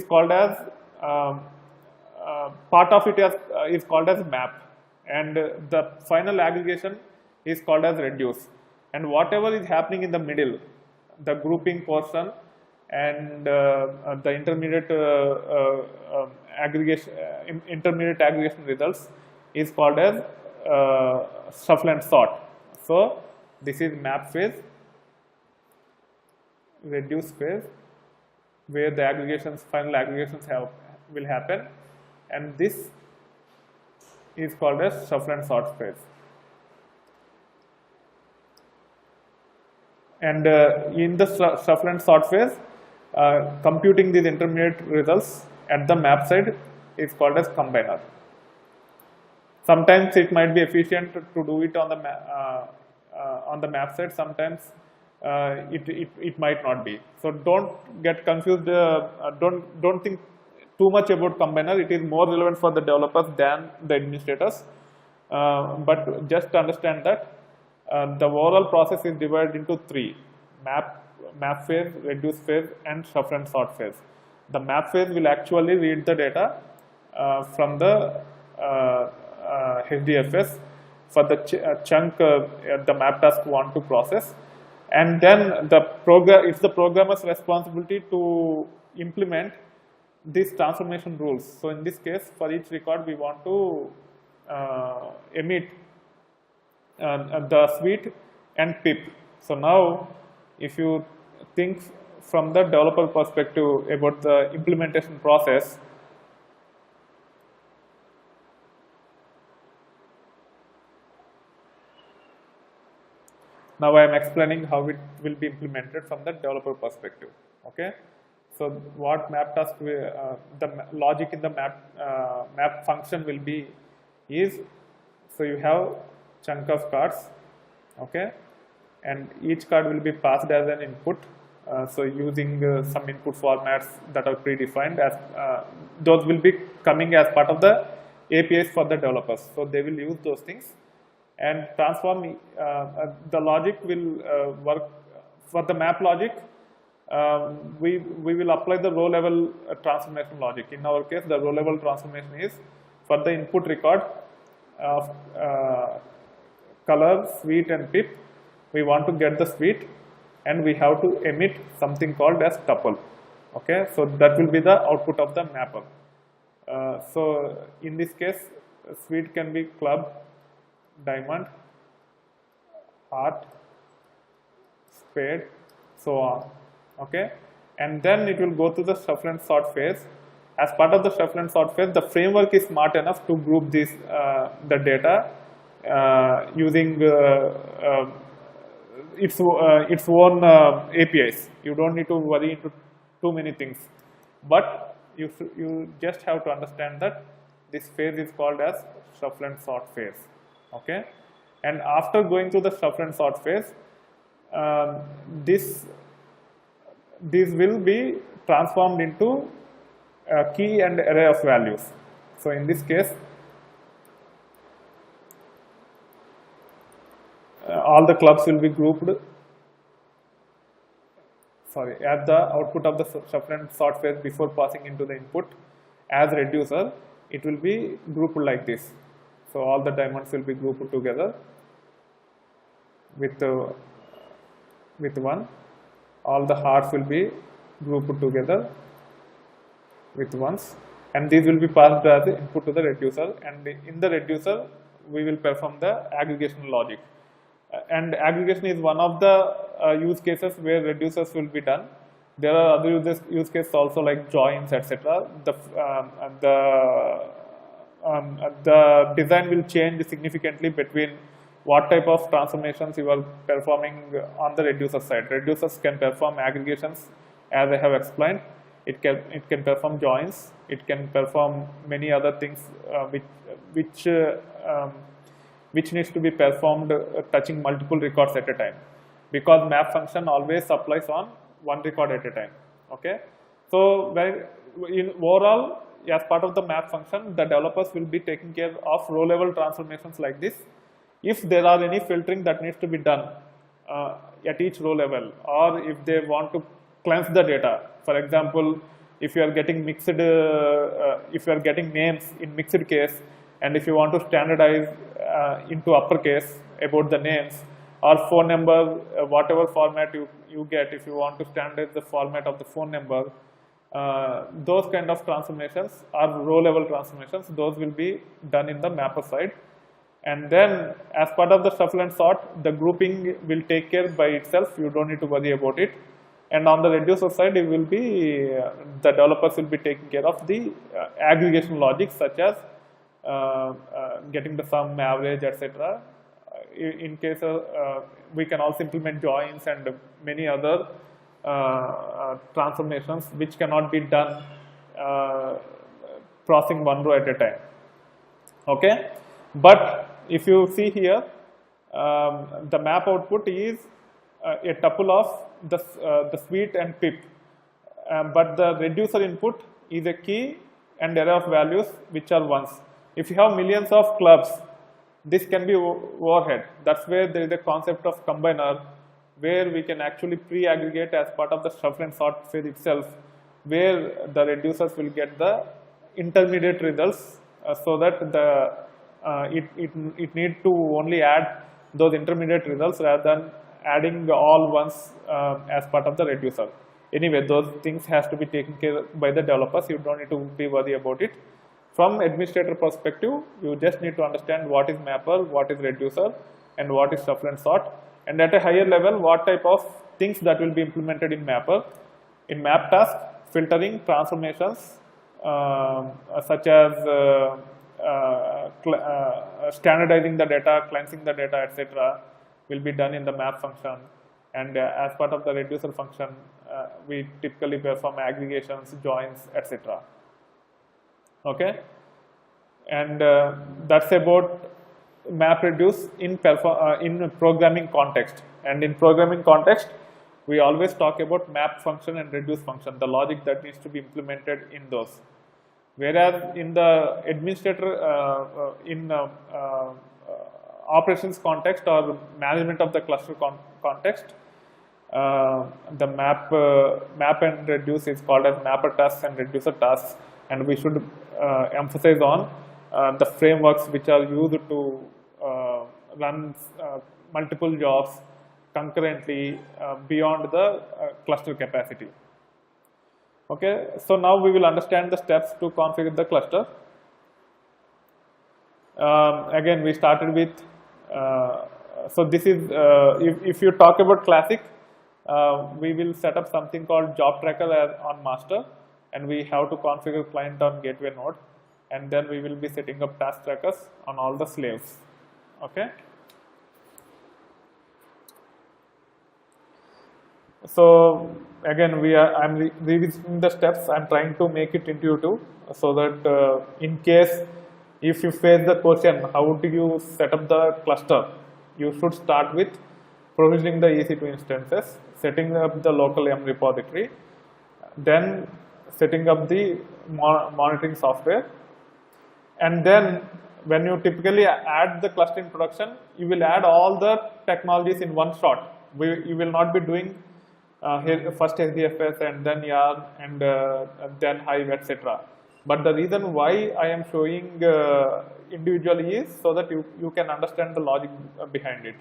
called as part of it is called as map, and the final aggregation is called as reduce. And whatever is happening in the middle, the grouping portion and the intermediate aggregation results is called as shuffle and sort. So this is map phase, reduce phase, where the final aggregations will happen, and this is called as shuffle and sort phase. And in the shuffle and sort phase, computing these intermediate results at the map side is called as combiner. Sometimes it might be efficient to do it on the map side. Sometimes it might not be. So don't get confused. Don't think too much about combiner. It is more relevant for the developers than the administrators. But just understand that the overall process is divided into three: map phase, reduce phase, and shuffle and sort phase. The map phase will actually read the data from the HDFS for the chunk the map task want to process, and then it's the programmer's responsibility to implement these transformation rules. So in this case, for each record we want to emit the sweet and pip. So now if you think from the developer perspective about the implementation process, now I am explaining how it will be implemented from the developer perspective. Okay, so what map task the logic in the map function will be is, so you have chunk of cards, okay, and each card will be passed as an input. So using some input formats that are predefined, as those will be coming as part of the APIs for the developers. So they will use those things and transform. The logic will work for the map logic. We will apply the row level transformation logic. In our case, the row level transformation is for the input record of color, sweet and pip. We want to get the sweet, and we have to emit something called as tuple. Okay, so that will be the output of the mapper. So in this case, sweet can be club, diamond, heart, spade, so on. Okay, and then it will go to the shuffle and sort phase. As part of the shuffle and sort phase, the framework is smart enough to group this the data using its own APIs. You don't need to worry into too many things, but you just have to understand that this phase is called as shuffle and sort phase. Okay, and after going through the shuffle and sort phase, these will be transformed into a key and array of values. So in this case, all the clubs will be grouped, at the output of the shuffle and sort phase before passing into the input as reducer, it will be grouped like this. So all the diamonds will be grouped together with one. All the hearts will be grouped together with ones, and these will be passed as the input to the reducer, and in the reducer we will perform the aggregation logic. And aggregation is one of the use cases where reducers will be done. There are other use cases also like joins, etc. The design will change significantly between what type of transformations you are performing on the reducer side. Reducers can perform aggregations, as I have explained. It can perform joins. It can perform many other things which needs to be performed touching multiple records at a time, because map function always applies on one record at a time. Okay, so in overall, as part of the map function, the developers will be taking care of row level transformations like this. If there are any filtering that needs to be done at each row level, or if they want to cleanse the data, for example, if you are getting mixed, if you are getting names in mixed case, and if you want to standardize into uppercase about the names, or phone number, whatever format you get, if you want to standardize the format of the phone number, those kind of transformations are row level transformations. Those will be done in the mapper side. And then as part of the shuffle and sort, the grouping will take care by itself. You don't need to worry about it. And on the reducer side, it will be the developers will be taking care of the aggregation logic, such as getting the sum, average, etc. In case we can also implement joins and many other transformations which cannot be done crossing one row at a time. Okay, but if you see here, the map output is a tuple of the sweet and pip, but the reducer input is a key and array of values which are ones. If you have millions of clubs, this can be overhead. That's where there is a concept of combiner, where we can actually pre-aggregate as part of the shuffle and sort phase itself, where the reducers will get the intermediate results, so that the it need to only add those intermediate results rather than adding all ones as part of the reducer. Anyway, those things has to be taken care by the developers. You don't need to be worried about it. From administrator perspective, you just need to understand what is mapper, what is reducer, and what is shuffle and sort. And at a higher level, what type of things that will be implemented in mapper. In map task, filtering, transformations, such as standardizing the data, cleansing the data, etc. will be done in the map function. And as part of the reducer function, we typically perform aggregations, joins, etc. Okay, and that's about map reduce in programming context. And in programming context, we always talk about map function and reduce function, the logic that needs to be implemented in those. Whereas in the administrator, in operations context or management of the cluster context, the map and reduce is called as mapper tasks and reducer tasks, and we should emphasize on the frameworks which are used to run multiple jobs concurrently beyond the cluster capacity. Okay, so now we will understand the steps to configure the cluster. Again, we started with, so this is, if you talk about classic, we will set up something called job tracker on master, and we have to configure client on gateway node, and then we will be setting up task trackers on all the slaves. Okay. So again, I'm revisiting the steps. I'm trying to make it intuitive so that in case if you face the question, how do you set up the cluster? You should start with provisioning the EC2 instances, setting up the local M repository, then setting up the monitoring software, and then when you typically add the cluster in production, you will add all the technologies in one shot. You will not be doing first HDFS and then YARN and then Hive, etc. But the reason why I am showing individually is so that you can understand the logic behind it.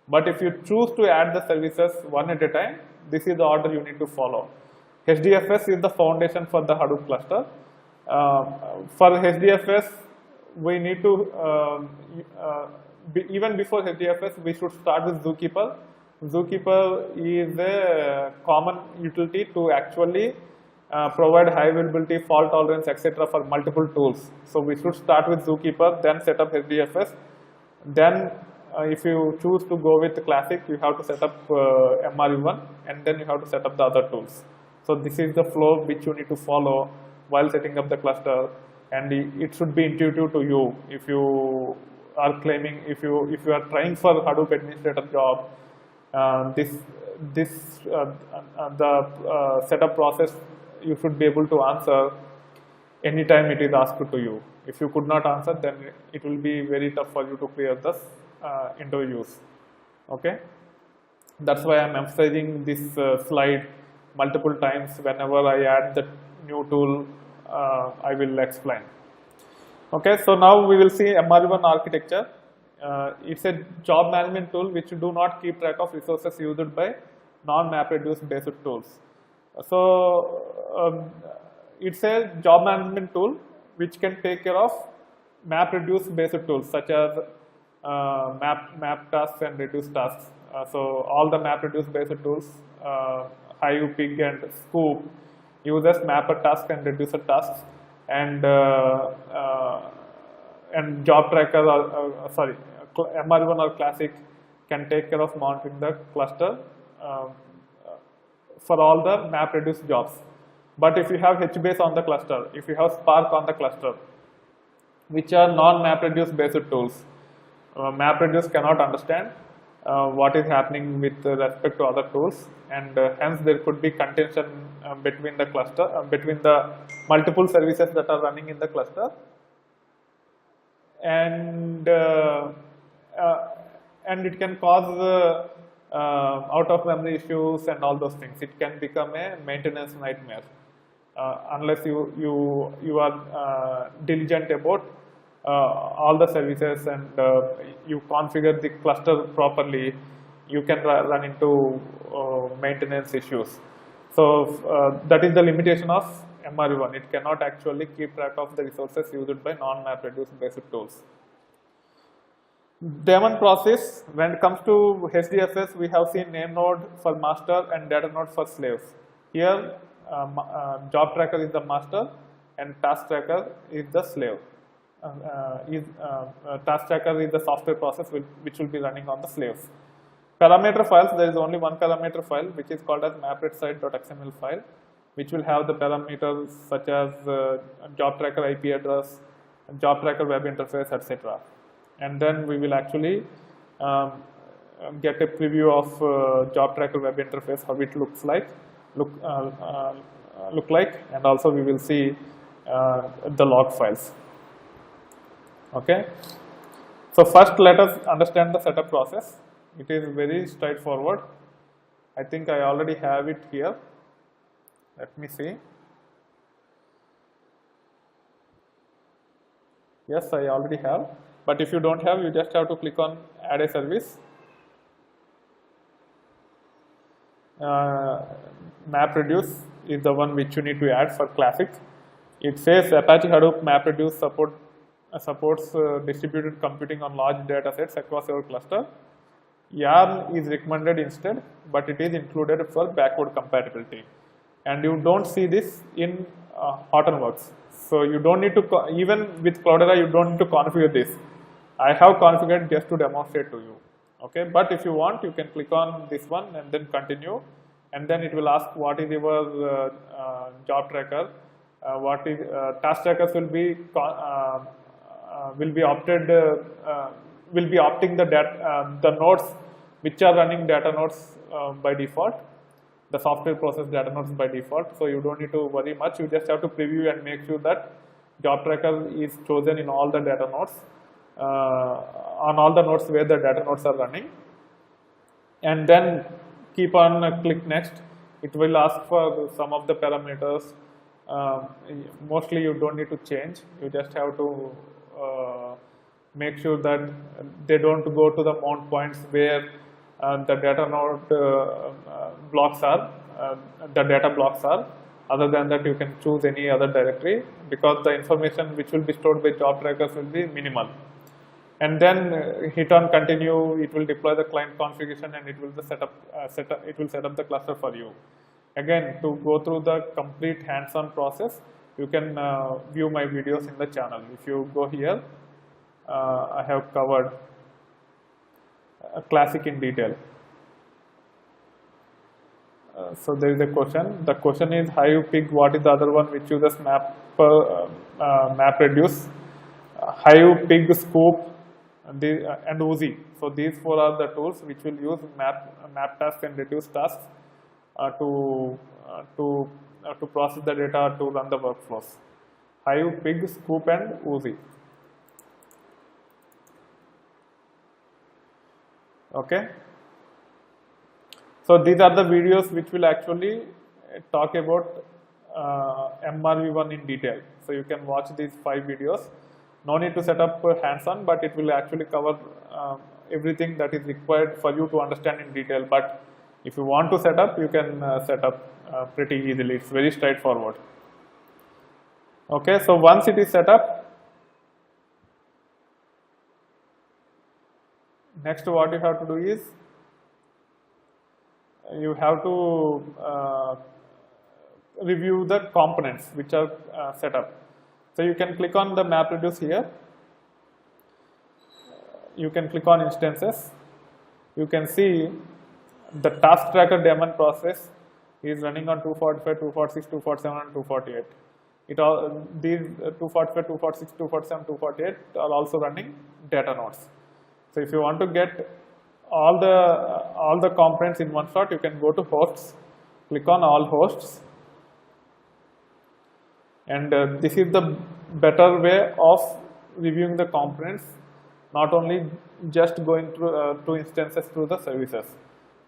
But if you choose to add the services one at a time, this is the order you need to follow. HDFS is the foundation for the Hadoop cluster. For HDFS, we need to, even before HDFS, we should start with Zookeeper. Zookeeper is a common utility to actually provide high availability, fault tolerance, etc. for multiple tools. So we should start with Zookeeper, then set up HDFS. Then if you choose to go with Classic, you have to set up MRv2, and then you have to set up the other tools. So this is the flow which you need to follow while setting up the cluster, and it should be intuitive to you. If you are claiming, if you are trying for Hadoop administrator job, the setup process you should be able to answer anytime it is asked to you. If you could not answer, then it will be very tough for you to clear the interviews. Okay, that's why I'm emphasizing this slide multiple times. Whenever I add the new tool, I will explain. Okay, so now we will see MRv2 architecture. It's a job management tool which do not keep track of resources used by non-MapReduce based tools. So it's a job management tool which can take care of MapReduce based tools such as map tasks and reduce tasks. So all the MapReduce based tools, Hive, Pig, and Scoop uses mapper task and reducer tasks, and job tracker MRv2 or Classic can take care of monitoring the cluster for all the MapReduce jobs. But if you have HBase on the cluster, if you have Spark on the cluster, which are non-MapReduce based tools, MapReduce cannot understand what is happening with respect to other tools, and hence there could be contention between the cluster, between the multiple services that are running in the cluster, and it can cause out of memory issues and all those things. It can become a maintenance nightmare unless you are diligent about all the services and you configure the cluster properly. You can run into maintenance issues. So that is the limitation of MRv2. It cannot actually keep track of the resources used by non-MapReduce based tools. Daemon process, when it comes to HDFS, we have seen name node for master and data node for slaves. Here job tracker is the master and task tracker is the slave. Task tracker is the software process which will be running on the slaves. Parameter files, there is only one parameter file which is called as mapredsite.xml file, which will have the parameters such as job tracker IP address, job tracker web interface, etc. And then we will actually get a preview of job tracker web interface, how it looks like, and also we will see the log files. Okay. So first let us understand the setup process. It is very straightforward. I think I already have it here. Let me see. Yes, I already have. But if you don't have, you just have to click on add a service. MapReduce is the one which you need to add for Classic. It says Apache Hadoop MapReduce supports distributed computing on large data sets across your cluster. Yarn is recommended instead, but it is included for backward compatibility. And you don't see this in Hortonworks. So you don't need to, even with Cloudera, you don't need to configure this. I have configured just to demonstrate to you. Okay, but if you want, you can click on this one and then continue, and then it will ask what is your job tracker. What is task trackers will be opted will be opting the nodes which are running data nodes by default, the software process data nodes by default. So you don't need to worry much. You just have to preview and make sure that job tracker is chosen in all the data nodes, on all the nodes where the data nodes are running, and then keep on click next. It will ask for some of the parameters. Mostly you don't need to change. You just have to make sure that they don't go to the mount points where the data node blocks are, the data blocks are. Other than that, you can choose any other directory, because the information which will be stored by job trackers will be minimal. And then hit on continue. It will deploy the client configuration, and it will set up the cluster for you. Again, to go through the complete hands-on process, you can view my videos in the channel. If you go here, I have covered Classic in detail. So there is a question. The question is HivePig. What is the other one which uses MapReduce? HivePig, Scoop, and Uzi. So these four are the tools which will use map tasks and reduce tasks to process the data, to run the workflows. HivePig, Scoop, and Uzi. Okay. So these are the videos which will actually talk about MRv1 in detail. So you can watch these 5 videos. No need to set up hands-on, but it will actually cover everything that is required for you to understand in detail. But if you want to set up, you can set up pretty easily. It's very straightforward. Okay, so once it is set up, next what you have to do is, you have to review the components which are set up. So you can click on the MapReduce here. You can click on instances. You can see the task tracker daemon process is running on 245, 246, 247, and 248. These 245, 246, 247, 248 are also running data nodes. So if you want to get all the components in one shot, you can go to hosts, click on all hosts, and this is the better way of reviewing the components, not only just going through two instances through the services.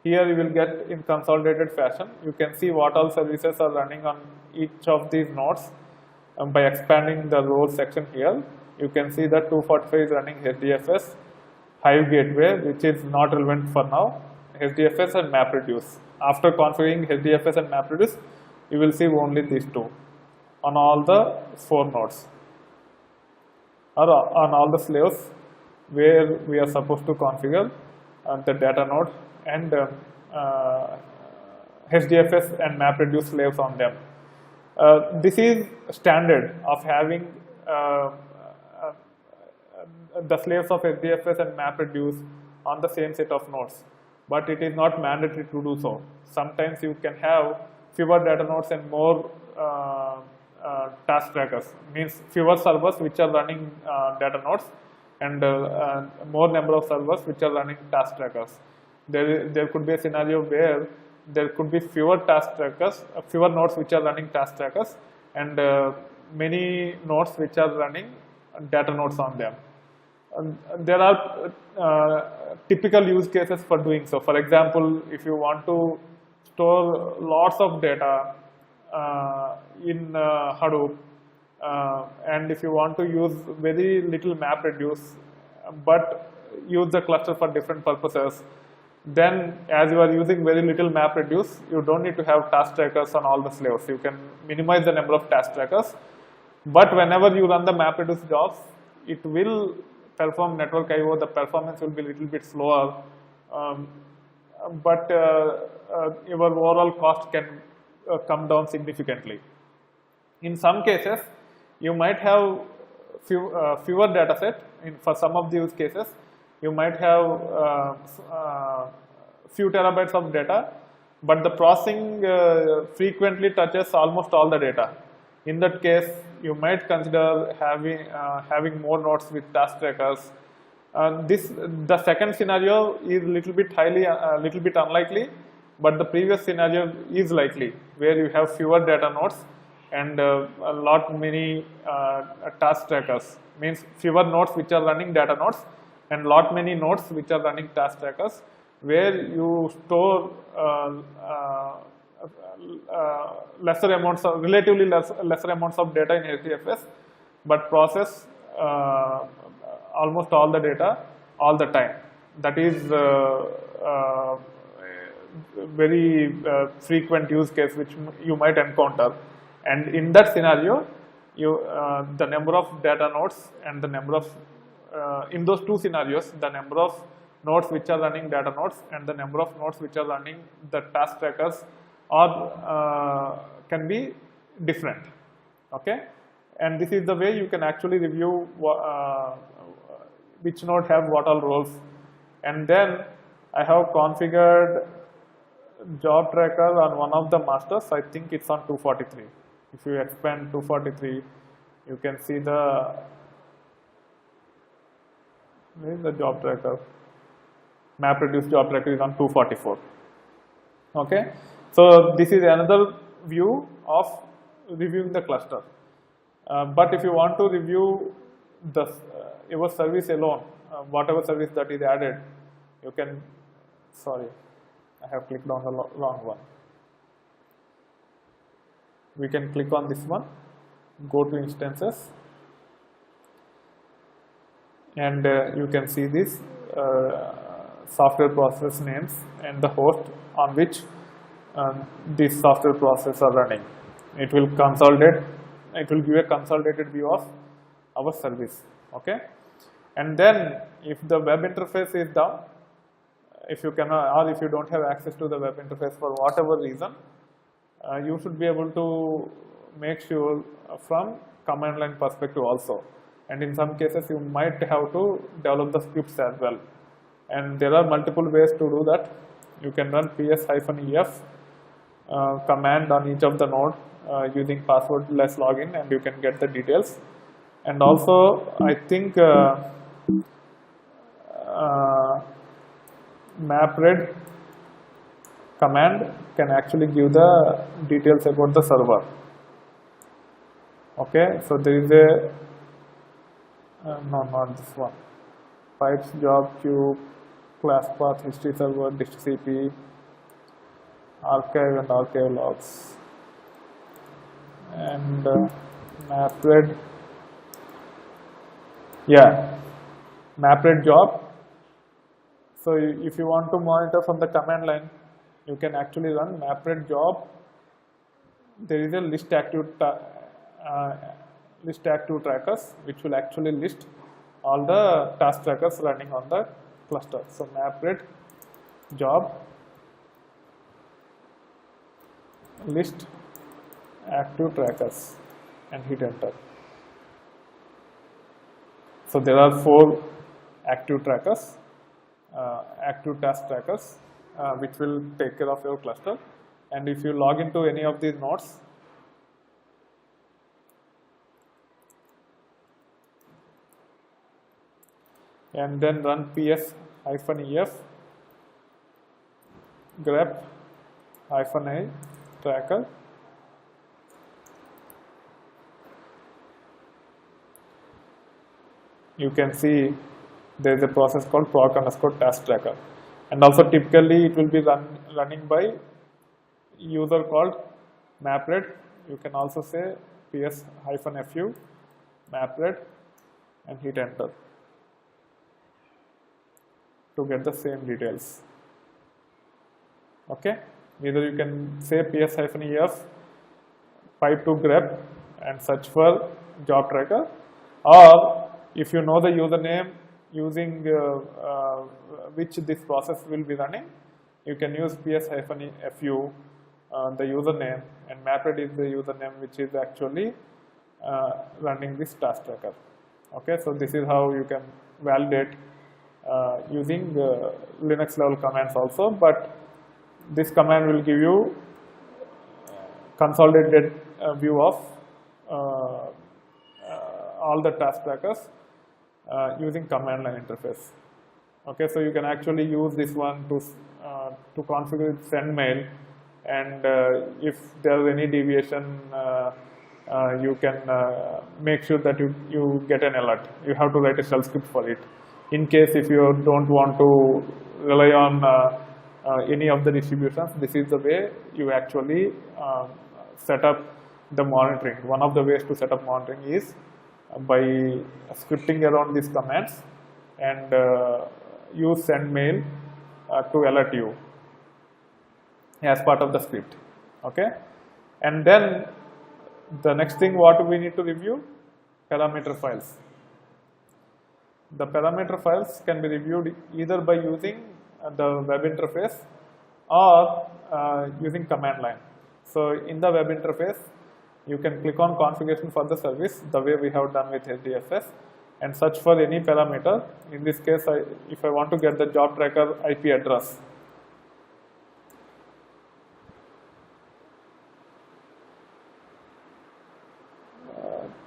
Here you will get in consolidated fashion. You can see what all services are running on each of these nodes by expanding the roles section here. You can see that 245 is running HDFS, Hive Gateway, which is not relevant for now, HDFS and MapReduce. After configuring HDFS and MapReduce, you will see only these two on all the 4 nodes, or on all the slaves where we are supposed to configure the data node and HDFS and MapReduce slaves on them. This is standard of having the slaves of HDFS and MapReduce on the same set of nodes, but it is not mandatory to do so. Sometimes you can have fewer data nodes and more task trackers, means fewer servers which are running data nodes and more number of servers which are running task trackers. There could be a scenario where there could be fewer task trackers, fewer nodes which are running task trackers, and many nodes which are running data nodes on them. There are typical use cases for doing so. For example, if you want to store lots of data in Hadoop, and if you want to use very little MapReduce but use the cluster for different purposes, then as you are using very little MapReduce, you don't need to have task trackers on all the slaves. You can minimize the number of task trackers, but whenever you run the MapReduce jobs, it will perform network I/O. The performance will be a little bit slower um, but your overall cost can come down significantly. In some cases, you might have fewer data set. For some of the use cases, you might have few terabytes of data, but the processing frequently touches almost all the data. In that case, you might consider having more nodes with task trackers. The second scenario is little bit unlikely, but the previous scenario is likely, where you have fewer data nodes and a lot many task trackers. Means fewer nodes which are running data nodes and lot many nodes which are running task trackers, where you store relatively lesser amounts of data in HDFS, but process almost all the data all the time. That is very frequent use case which you might encounter. And in that scenario, the number of data nodes and the number of in those two scenarios, the number of nodes which are running data nodes and the number of nodes which are running the task trackers can be different. Okay, and this is the way you can actually review which node have what all roles. And then I have configured job tracker on one of the masters. I think it's on 243. If you expand 243, you can see where is the job tracker? MapReduce job tracker is on 244. Okay, so this is another view of reviewing the cluster. But if you want to review your service alone, whatever service that is added, you can. Sorry, I have clicked on the wrong one. We can click on this one, go to instances, and you can see this software process names and the host on which these software processes are running. It will consolidate. It will give a consolidated view of our service. Okay, and then if the web interface is down, if you cannot or if you don't have access to the web interface for whatever reason, you should be able to make sure from command line perspective also. And in some cases, you might have to develop the scripts as well. And there are multiple ways to do that. You can run ps-ef command on each of the node using passwordless login, and you can get the details. And also, I think MapRed command can actually give the details about the server. Okay, so there is a no, not this one. Pipes, job, queue, class path, history server, dist cp, archive and archive logs, and MapRed. Yeah, MapRed job. So if you want to monitor from the command line, you can actually run MapRed job. There is a list active trackers which will actually list all the task trackers running on the cluster. So MapRed job list active trackers and hit enter. So there are 4 active trackers, active task trackers, which will take care of your cluster. And if you log into any of these nodes, and then run ps-ef grep-a tracker, you can see there is a process called proc_task tracker, and also typically it will be running by user called MapRed. You can also say ps-fu MapRed and hit enter to get the same details. Okay, either you can say ps-ef pipe to grep and search for job tracker, or if you know the username, using which this process will be running, you can use ps-fu, the username, and mapred is the username which is actually running this task tracker. Okay, so this is how you can validate using Linux level commands also, but this command will give you consolidated view of all the task trackers using command line interface. Okay, so you can actually use this one to configure send mail, and if there is any deviation, you can make sure that you get an alert. You have to write a shell script for it. In case if you don't want to rely on any of the distributions, this is the way you actually set up the monitoring. One of the ways to set up monitoring is by scripting around these commands and use send mail to alert you as part of the script. Okay, and then the next thing what we need to review, parameter files. The parameter files can be reviewed either by using the web interface or using command line. So in the web interface, you can click on configuration for the service the way we have done with HDFS and search for any parameter. In this case, if I want to get the job tracker IP address,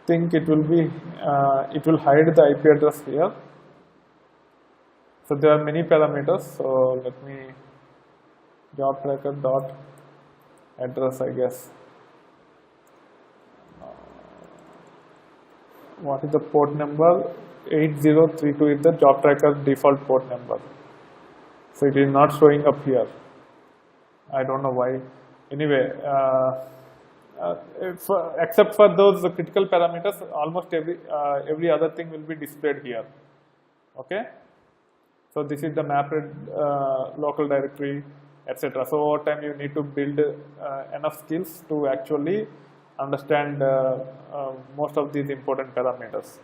think it will be it will hide the IP address here. So there are many parameters. So let me job tracker dot address, I guess. What is the port number? 8032 is the job tracker default port number. So it is not showing up here. I don't know why. Anyway, except for those critical parameters, almost every other thing will be displayed here. Okay. So this is the mapred local directory, etc. So over time you need to build enough skills to actually understand most of these important parameters.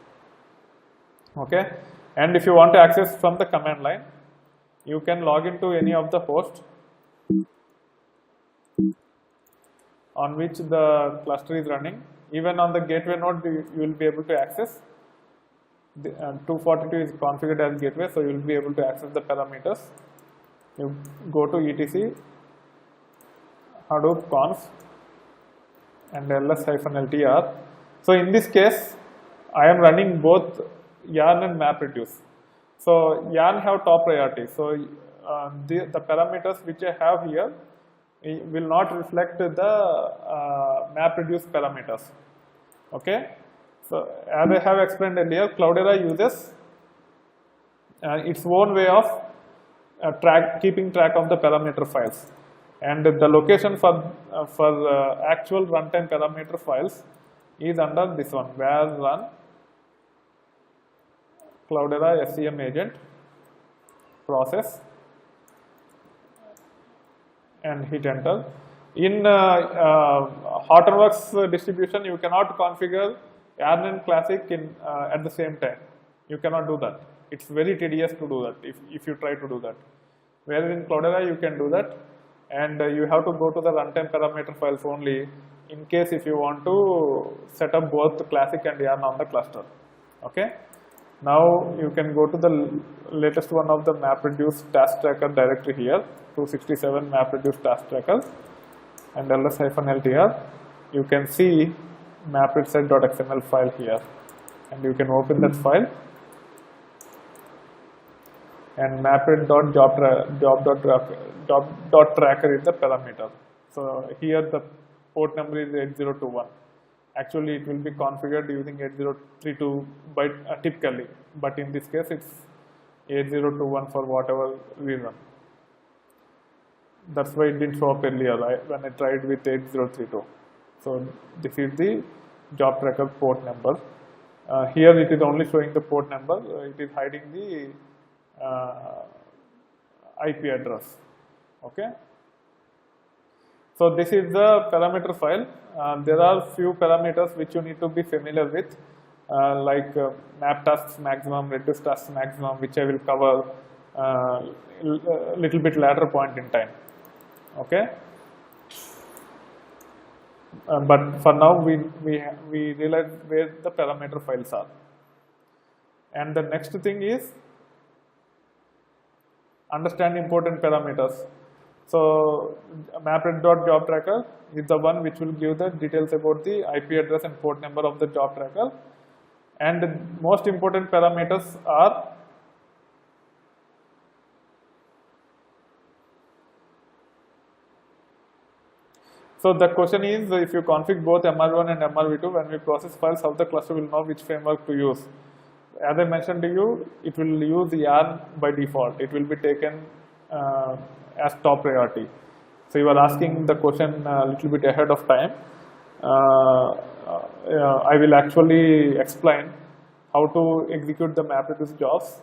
Okay, and if you want to access from the command line, you can log into any of the hosts on which the cluster is running. Even on the gateway node, you will be able to access. The, 242 is configured as gateway, so you will be able to access the parameters. You go to etc Hadoop conf and ls-ltr. So in this case, I am running both yarn and MapReduce. So yarn have top priority. So the parameters which I have here will not reflect the MapReduce parameters. Okay. So as I have explained earlier, Cloudera uses its own way of keeping track of the parameter files, and the location for actual runtime parameter files is under this one, where run Cloudera SCM agent process, and hit enter. In Hortonworks distribution, you cannot configure yarn and classic at the same time. You cannot do that. It's very tedious to do that if you try to do that. Whereas in Cloudera you can do that, and you have to go to the runtime parameter files only in case if you want to set up both classic and yarn on the cluster. Okay. Now you can go to the latest one of the MapReduce task tracker directory here, 267 MapReduce task tracker, and ls-ltr. You can see mapredset.xml file here, and you can open that file, and mapred.job.tracker is the parameter. So here the port number is 8021. Actually it will be configured using 8032 typically, but in this case it's 8021 for whatever reason. That's why it didn't show up earlier when I tried with 8032. So this is the job tracker port number. Here it is only showing the port number. It is hiding the IP address. Okay. So this is the parameter file. There are few parameters which you need to be familiar with. like map tasks maximum, reduce tasks maximum, which I will cover a little bit later point in time. Okay. But for now, we realize where the parameter files are. And the next thing is understand important parameters. So map.job tracker is the one which will give the details about the IP address and port number of the job tracker. And the most important parameters are so the question is, if you config both MRv1 and MRv2, when we process files, how the cluster will know which framework to use. As I mentioned to you, it will use yarn by default. It will be taken as top priority. So you are asking the question a little bit ahead of time. I will actually explain how to execute the MapReduce jobs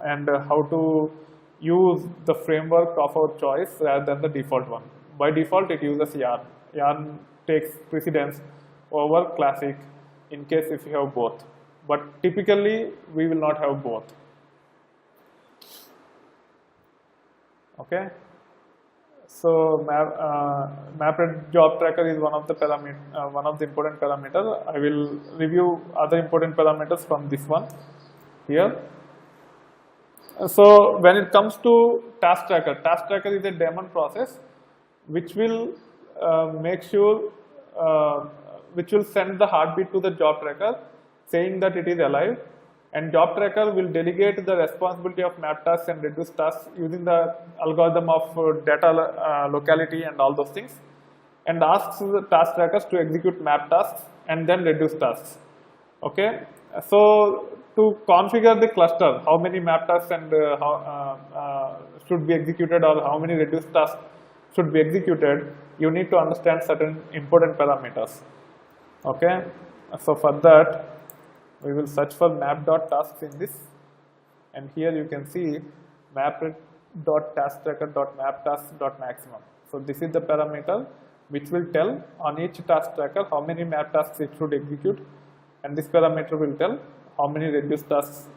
and how to use the framework of our choice rather than the default one. By default, it uses yarn. Yarn takes precedence over classic in case if you have both. But typically, we will not have both. Okay. So mapped job tracker is one of the important parameters. I will review other important parameters from this one here. So when it comes to task tracker is a daemon process which will make sure, which will send the heartbeat to the job tracker saying that it is alive, and job tracker will delegate the responsibility of map tasks and reduce tasks using the algorithm of data locality and all those things, and asks the task trackers to execute map tasks and then reduce tasks. Okay, so to configure the cluster, how many map tasks and should be executed, or how many reduced tasks should be executed, you need to understand certain important parameters. Okay, so for that we will search for map.tasks in this, and here you can see map.tasktracker.maptasks.maximum. So this is the parameter which will tell on each task tracker how many map tasks it should execute, and this parameter will tell how many reduced tasks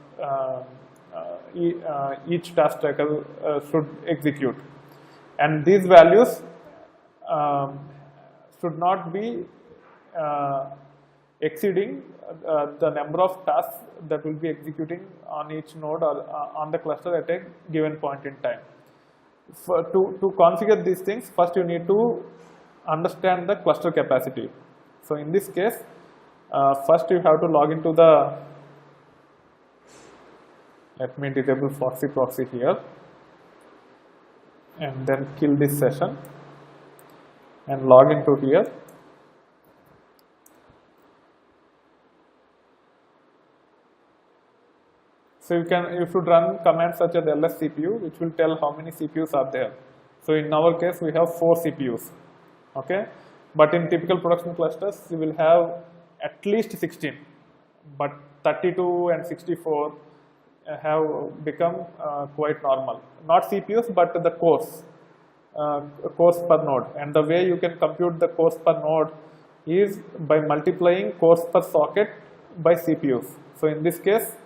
each task tracker should execute. And these values should not be exceeding the number of tasks that will be executing on each node or on the cluster at a given point in time. To configure these things, first you need to understand the cluster capacity. So in this case, first you have to log into the, let me disable Foxy proxy here, and then kill this session and log into here. So you should run commands such as ls CPU, which will tell how many CPUs are there. So in our case, we have 4 CPUs. Okay, but in typical production clusters, you will have at least 16, but 32 and 64 have become quite normal. Not CPUs, but the cores per node. And the way you can compute the cores per node is by multiplying cores per socket by CPUs. So in this case,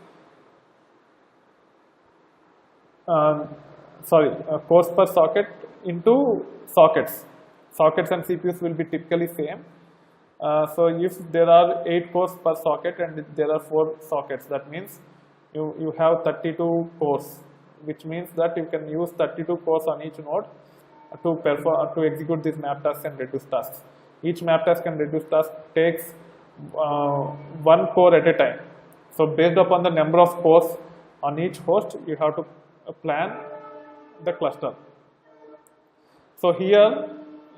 cores per socket into sockets. Sockets and CPUs will be typically same. So if there are 8 cores per socket and there are 4 sockets, that means you have 32 cores, which means that you can use 32 cores on each node to execute these map tasks and reduce tasks. Each map task and reduce task takes 1 core at a time. So based upon the number of cores on each host, you have to plan the cluster. So here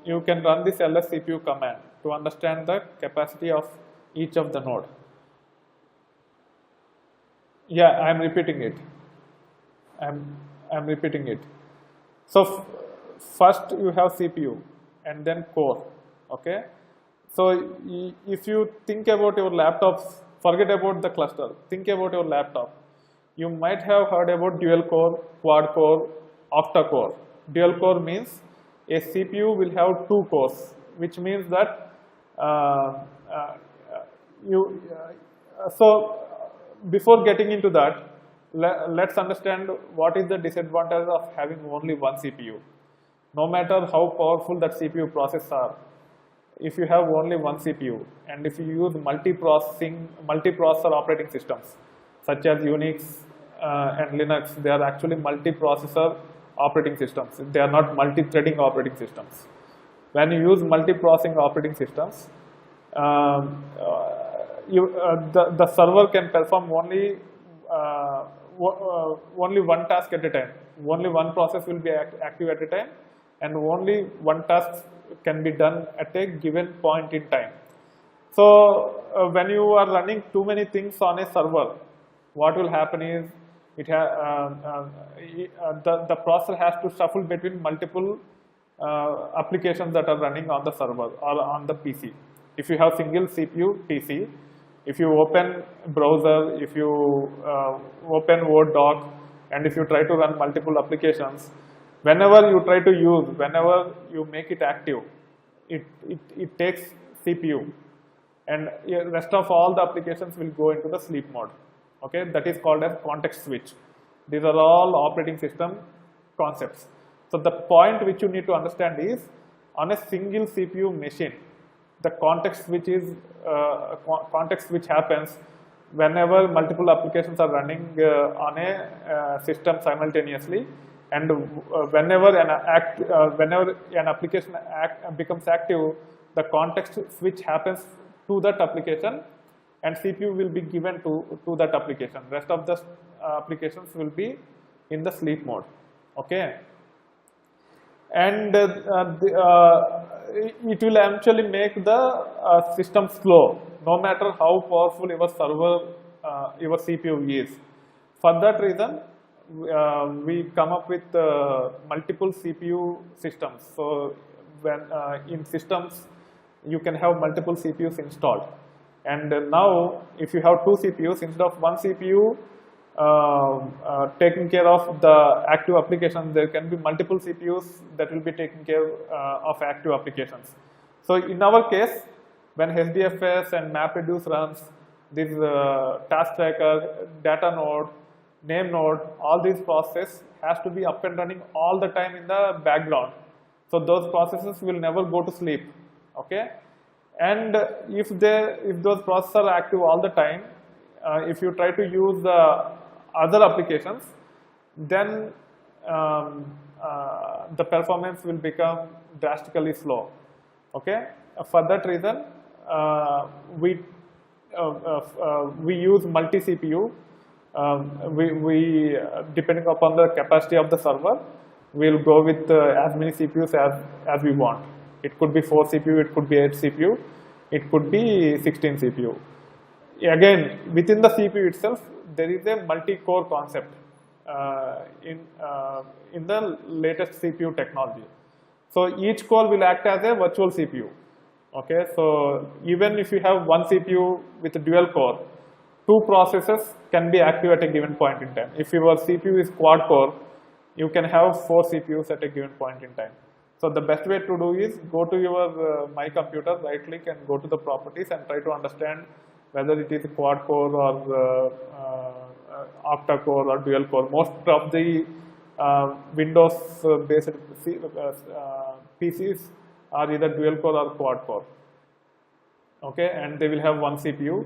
you can run this ls CPU command to understand the capacity of each of the node. Yeah, I am repeating it. I'm repeating it. So first you have CPU and then core. Okay. So if you think about your laptops, forget about the cluster. Think about your laptop. You might have heard about dual core, quad core, octa core. Dual core means a CPU will have 2 cores, which means that before getting into that, let's understand what is the disadvantage of having only one CPU. No matter how powerful that CPU processors are, if you have only one CPU and if you use multiprocessor operating systems such as Unix and Linux, they are actually multiprocessor operating systems. They are not multi-threading operating systems. When you use multiprocessing operating systems, the server can perform only one task at a time. Only one process will be active at a time, and only one task can be done at a given point in time. So when you are running too many things on a server, what will happen is the processor has to shuffle between multiple applications that are running on the server or on the PC. If you have single CPU PC, if you open browser, if you open Word doc, and if you try to run multiple applications, whenever you try to use, whenever you make it active, it takes CPU, and rest of all the applications will go into the sleep mode. Okay, that is called as context switch. These are all operating system concepts. So the point which you need to understand is, on a single CPU machine, the context switch is context switch happens whenever multiple applications are running on a system simultaneously, and whenever an application becomes active, the context switch happens to that application, and CPU will be given to that application. Rest of the applications will be in the sleep mode. Okay, and it will actually make the system slow, no matter how powerful your server, your CPU is. For that reason, we come up with multiple CPU systems. So when in systems, you can have multiple CPUs installed. And now, if you have two CPUs, instead of one CPU taking care of the active applications, there can be multiple CPUs that will be taking care of active applications. So in our case, when HDFS and MapReduce runs, this task tracker, data node, name node, all these processes has to be up and running all the time in the background. So those processes will never go to sleep. Okay, and if those processes are active all the time, if you try to use the other applications, then the performance will become drastically slow. Okay, for that reason, we use multi CPU. We depending upon the capacity of the server, we'll go with as many CPUs as we want. It could be 4 CPU, it could be 8 CPU, it could be 16 CPU. Again, within the CPU itself, there is a multi-core concept in the latest CPU technology. So each core will act as a virtual CPU. Okay, so even if you have one CPU with a dual core, two processes can be active at a given point in time. If your CPU is quad core, you can have 4 CPUs at a given point in time. So the best way to do is go to your My Computer, right click and go to the properties and try to understand whether it is a quad core or octa core or dual core. Most of the Windows based PCs are either dual core or quad core. Okay, and they will have one CPU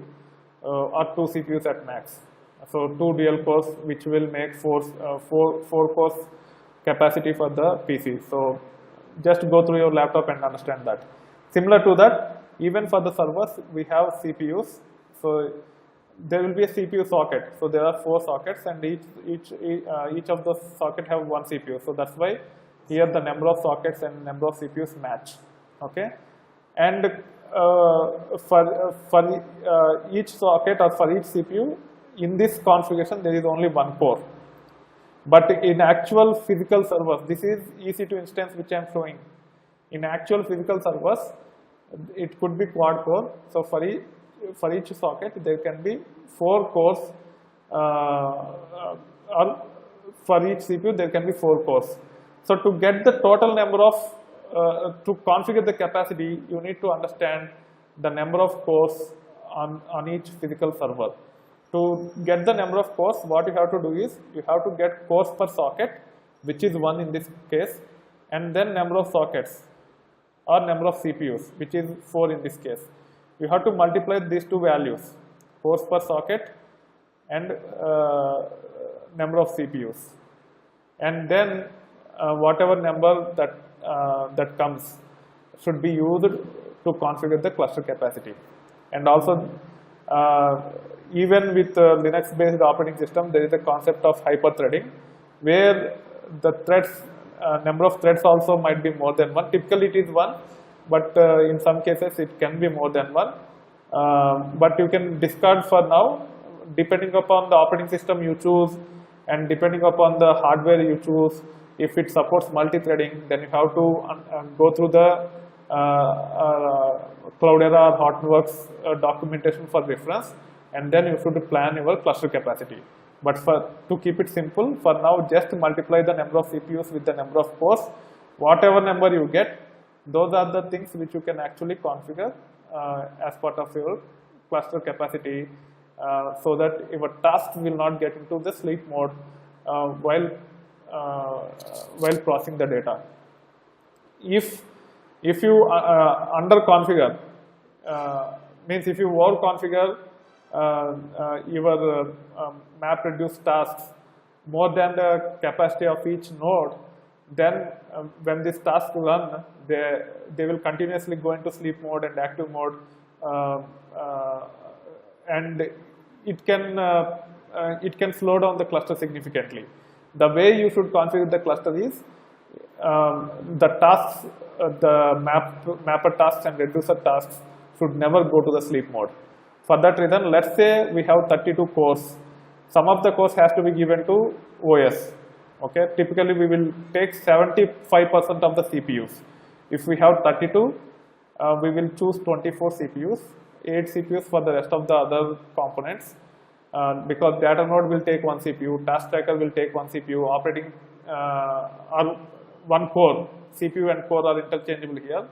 or 2 CPUs at max. So 2 dual cores, which will make 4 cores capacity for the PC. So just go through your laptop and understand that. Similar to that, even for the servers, we have CPUs. So there will be a CPU socket. So there are 4 sockets, and each of those sockets have one CPU. So that's why here the number of sockets and number of CPUs match. Okay, and for each socket or for each CPU, in this configuration there is only one core. But in actual physical servers, this is EC2 instance which I am showing. In actual physical servers, it could be quad core. So for each socket, there can be 4 cores, or for each CPU, there can be 4 cores. So to get the total number of, to configure the capacity, you need to understand the number of cores on each physical server. To get the number of cores, what you have to do is you have to get cores per socket, which is 1 in this case, and then number of sockets or number of CPUs, which is 4 in this case. You have to multiply these two values, cores per socket and number of CPUs, and then whatever number that comes should be used to configure the cluster capacity. And also even with Linux based operating system, there is a concept of hyper-threading, where the threads, number of threads also might be more than 1. Typically it is 1, but in some cases it can be more than 1. But you can discard for now, depending upon the operating system you choose and depending upon the hardware you choose. If it supports multi-threading, then you have to go through the Cloudera or Hortonworks documentation for reference, and then you should plan your cluster capacity. But to keep it simple, for now just multiply the number of CPUs with the number of cores. Whatever number you get, those are the things which you can actually configure as part of your cluster capacity, so that your tasks will not get into the sleep mode while processing the data. If you under configure, means if you over configure your MapReduce tasks more than the capacity of each node, then when this task run, they will continuously go into sleep mode and active mode, and it can slow down the cluster significantly. The way you should configure the cluster is the tasks, the mapper tasks and reducer tasks should never go to the sleep mode. For that reason, let's say we have 32 cores. Some of the cores has to be given to OS. Okay, typically we will take 75% of the CPUs. If we have 32, we will choose 24 CPUs, 8 CPUs for the rest of the other components, because data node will take 1 CPU, task tracker will take 1 CPU, operating or 1 core, CPU and core are interchangeable here,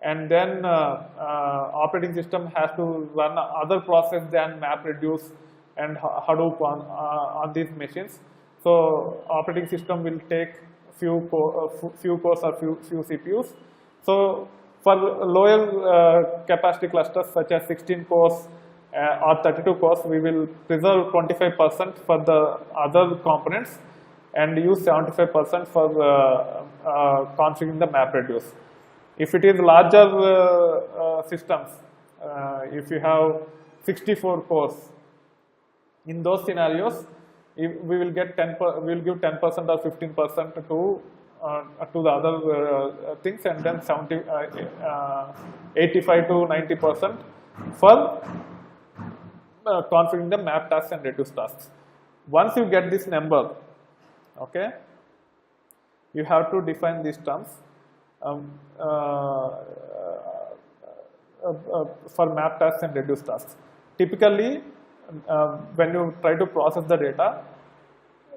and then operating system has to run other process than MapReduce and Hadoop on these machines. So operating system will take few cores or few CPUs. So for lower capacity clusters such as 16 cores or 32 cores, we will preserve 25% for the other components and use 75% for configuring the MapReduce. If it is larger systems, if you have 64 cores, in those scenarios, we will get we will give 10% or 15% to the other things, and then 85 to 90% for configuring the map tasks and reduce tasks. Once you get this number, okay, you have to define these terms for map tasks and reduce tasks. Typically, when you try to process the data,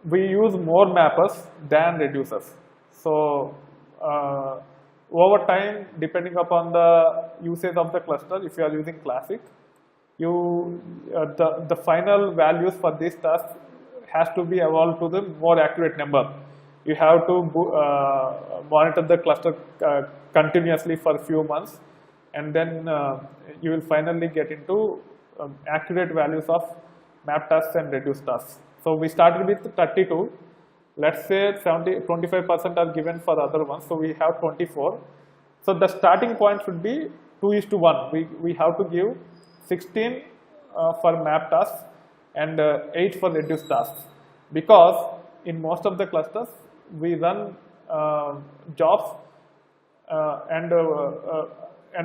we use more mappers than reducers. So over time, depending upon the usage of the cluster, if you are using classic, the final values for this task has to be evolved to the more accurate number. You have to monitor the cluster continuously for a few months, and then you will finally get into accurate values of map tasks and reduce tasks. So we started with 32. Let's say 25% are given for other ones, so we have 24. So the starting point should be 2:1. We have to give 16 for map tasks and 8 for reduce tasks, because in most of the clusters we run jobs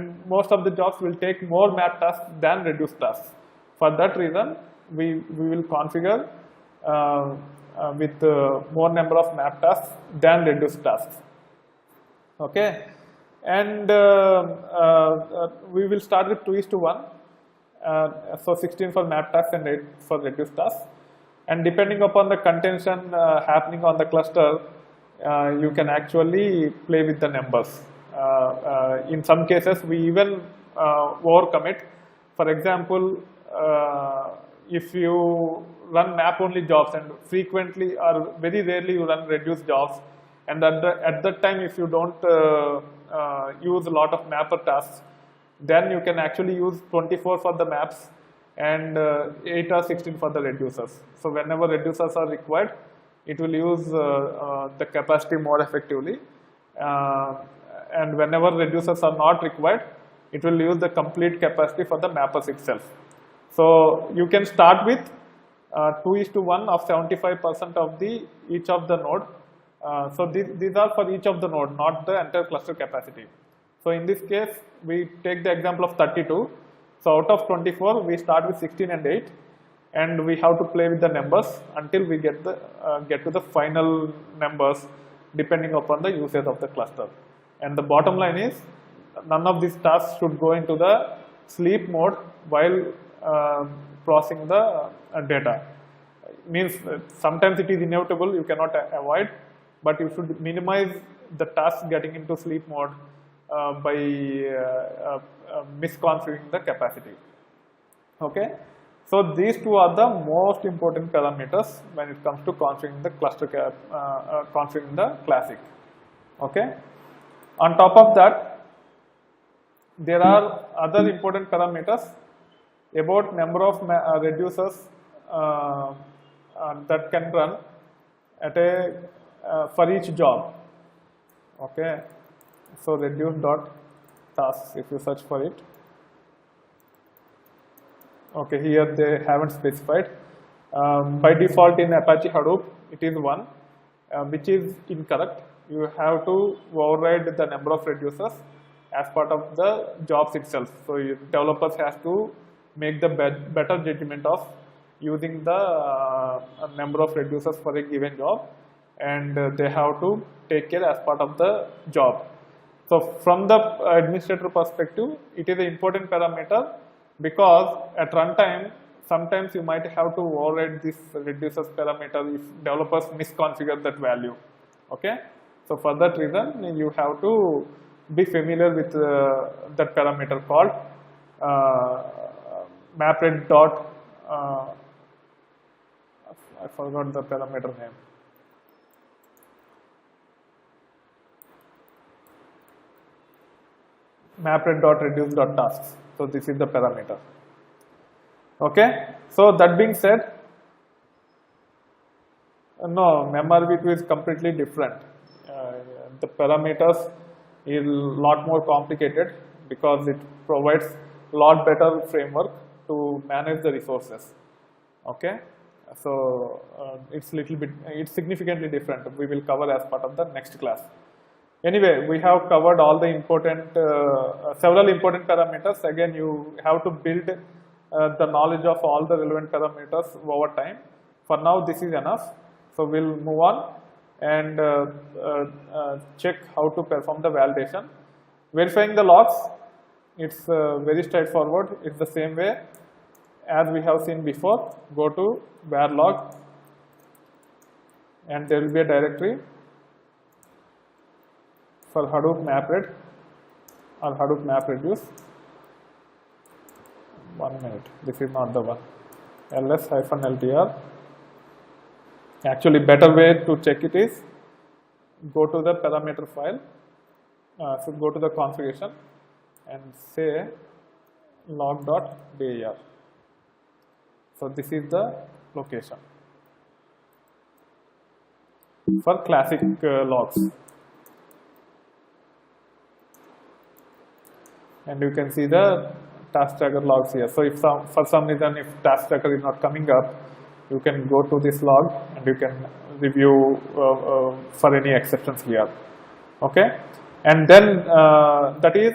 and most of the jobs will take more map tasks than reduce tasks. For that reason, we will configure with more number of map tasks than reduce tasks. Okay, and we will start with 2:1. So 16 for map tasks and 8 for reduce tasks. And depending upon the contention happening on the cluster, you can actually play with the numbers. In some cases, we even overcommit. For example, if you run map only jobs and frequently or very rarely you run reduce jobs, and at that time if you don't use a lot of mapper tasks, then you can actually use 24 for the maps and 8 or 16 for the reducers. So whenever reducers are required, it will use the capacity more effectively, and whenever reducers are not required, it will use the complete capacity for the mappers itself. So you can start with 2:1 of 75% of each of the node. So these are for each of the node, not the entire cluster capacity. So in this case, we take the example of 32. So out of 24, we start with 16 and 8, and we have to play with the numbers until we get to the final numbers depending upon the usage of the cluster. And the bottom line is, none of these tasks should go into the sleep mode while processing the data. Means sometimes it is inevitable, you cannot avoid, but you should minimize the tasks getting into sleep mode by misconfiguring the capacity. Okay, so these two are the most important parameters when it comes to configuring the cluster, configuring the classic. Okay, on top of that, there are other important parameters about number of reducers that can run at for each job. Okay, so reduce dot tasks, if you search for it. Okay, here they haven't specified. By default in Apache Hadoop, it is 1, which is incorrect. You have to override the number of reducers as part of the jobs itself. So developers have to make the better judgment of using the number of reducers for a given job, and they have to take care as part of the job. So from the administrator perspective, it is an important parameter, because at runtime sometimes you might have to override this reducers parameter if developers misconfigure that value. Okay, so for that reason you have to be familiar with that parameter called MapRed dot I forgot the parameter name. MapRed.reduce.tasks. So this is the parameter. Okay. So that being said, no, MRv2 is completely different. The parameters is a lot more complicated because it provides a lot better framework to manage the resources. Okay. So it's significantly different. We will cover as part of the next class. Anyway, we have covered all the important, several important parameters. Again, you have to build the knowledge of all the relevant parameters over time. For now, this is enough. So we'll move on and check how to perform the validation. Verifying the logs, it's very straightforward. It's the same way as we have seen before. Go to var log, and there will be a directory for Hadoop MapRed or Hadoop MapReduce. 1 minute, this is not the one. ls-ltr. Actually, better way to check it is go to the parameter file. So go to the configuration and say log.dir. So this is the location for classic logs. And you can see the task tracker logs here. So if for some reason if task tracker is not coming up, you can go to this log and you can review for any exceptions here. Okay, and then that is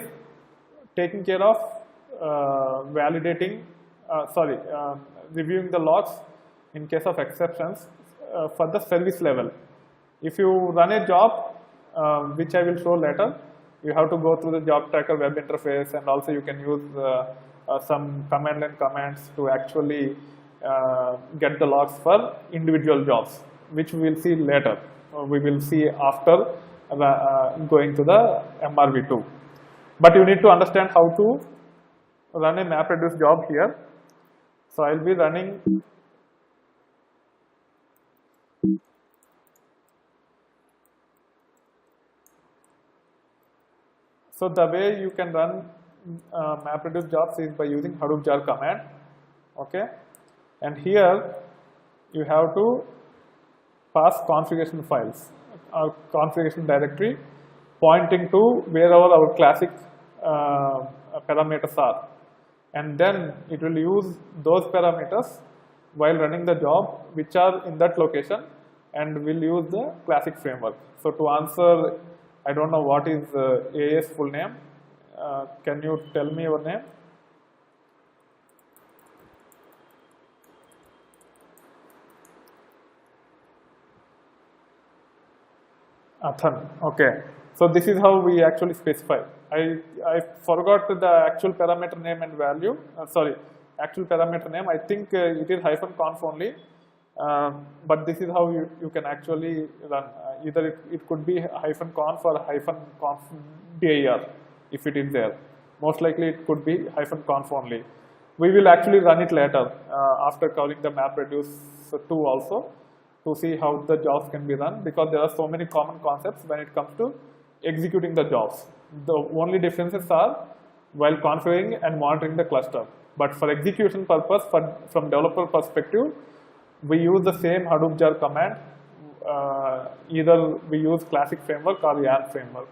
taking care of validating, reviewing the logs in case of exceptions for the service level. If you run a job, which I will show later, you have to go through the job tracker web interface, and also you can use some command line commands to actually get the logs for individual jobs, which we will see later. We will see after going to the MRv2. But you need to understand how to run a MapReduce job here. So I'll be running so the way you can run MapReduce jobs is by using Hadoop jar command. Okay, and here you have to pass configuration files, configuration directory pointing to wherever our classic parameters are, and then it will use those parameters while running the job which are in that location, and will use the classic framework. So to answer, I don't know what is AA's full name. Can you tell me your name? Athan. Okay. So this is how we actually specify. I forgot the actual parameter name and value. Actual parameter name. I think it is -conf only. But this is how you can actually run. Either it could be -conf or -conf dir if it is there. Most likely it could be -conf only. We will actually run it later after covering the MapReduce 2 also, to see how the jobs can be run, because there are so many common concepts when it comes to executing the jobs. The only differences are while configuring and monitoring the cluster. But for execution purpose, from developer perspective, we use the same Hadoop jar command. Either we use classic framework or YARN framework.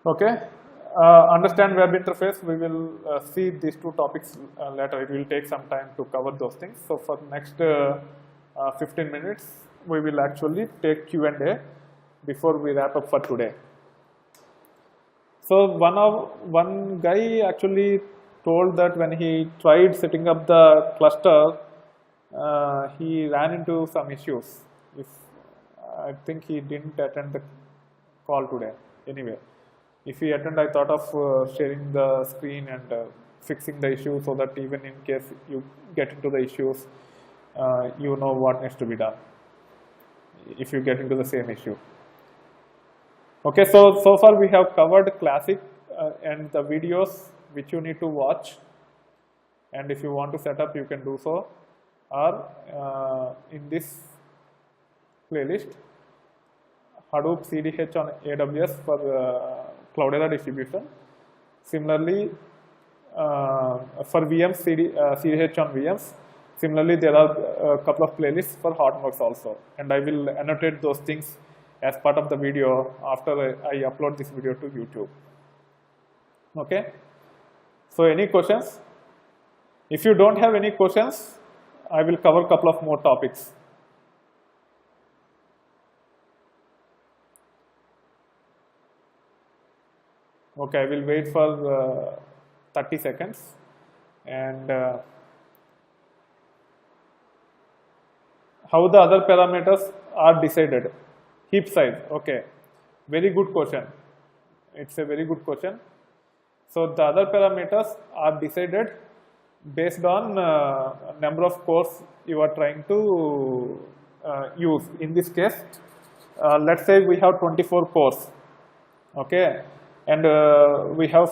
Okay. Understand web interface. We will see these two topics later. It will take some time to cover those things. So for next 15 minutes, we will actually take Q&A before we wrap up for today. So one guy actually told that when he tried setting up the cluster, he ran into some issues. I think he didn't attend the call today. Anyway, if he attend, I thought of sharing the screen and fixing the issue, so that even in case you get into the issues, you know what needs to be done if you get into the same issue. Okay, so far we have covered classic and the videos which you need to watch, and if you want to set up, you can do so, or in this playlist, Hadoop CDH on AWS for Cloudera distribution. Similarly, for VMs, CDH on VMs. Similarly, there are a couple of playlists for Hortonworks also, and I will annotate those things as part of the video after I upload this video to YouTube. Okay. So any questions? If you don't have any questions, I will cover a couple of more topics. Okay, I will wait for 30 seconds. And how the other parameters are decided? Heap size. Okay, very good question. It's a very good question. So the other parameters are decided based on number of cores you are trying to use. In this case, let's say we have 24 cores. Okay, and we have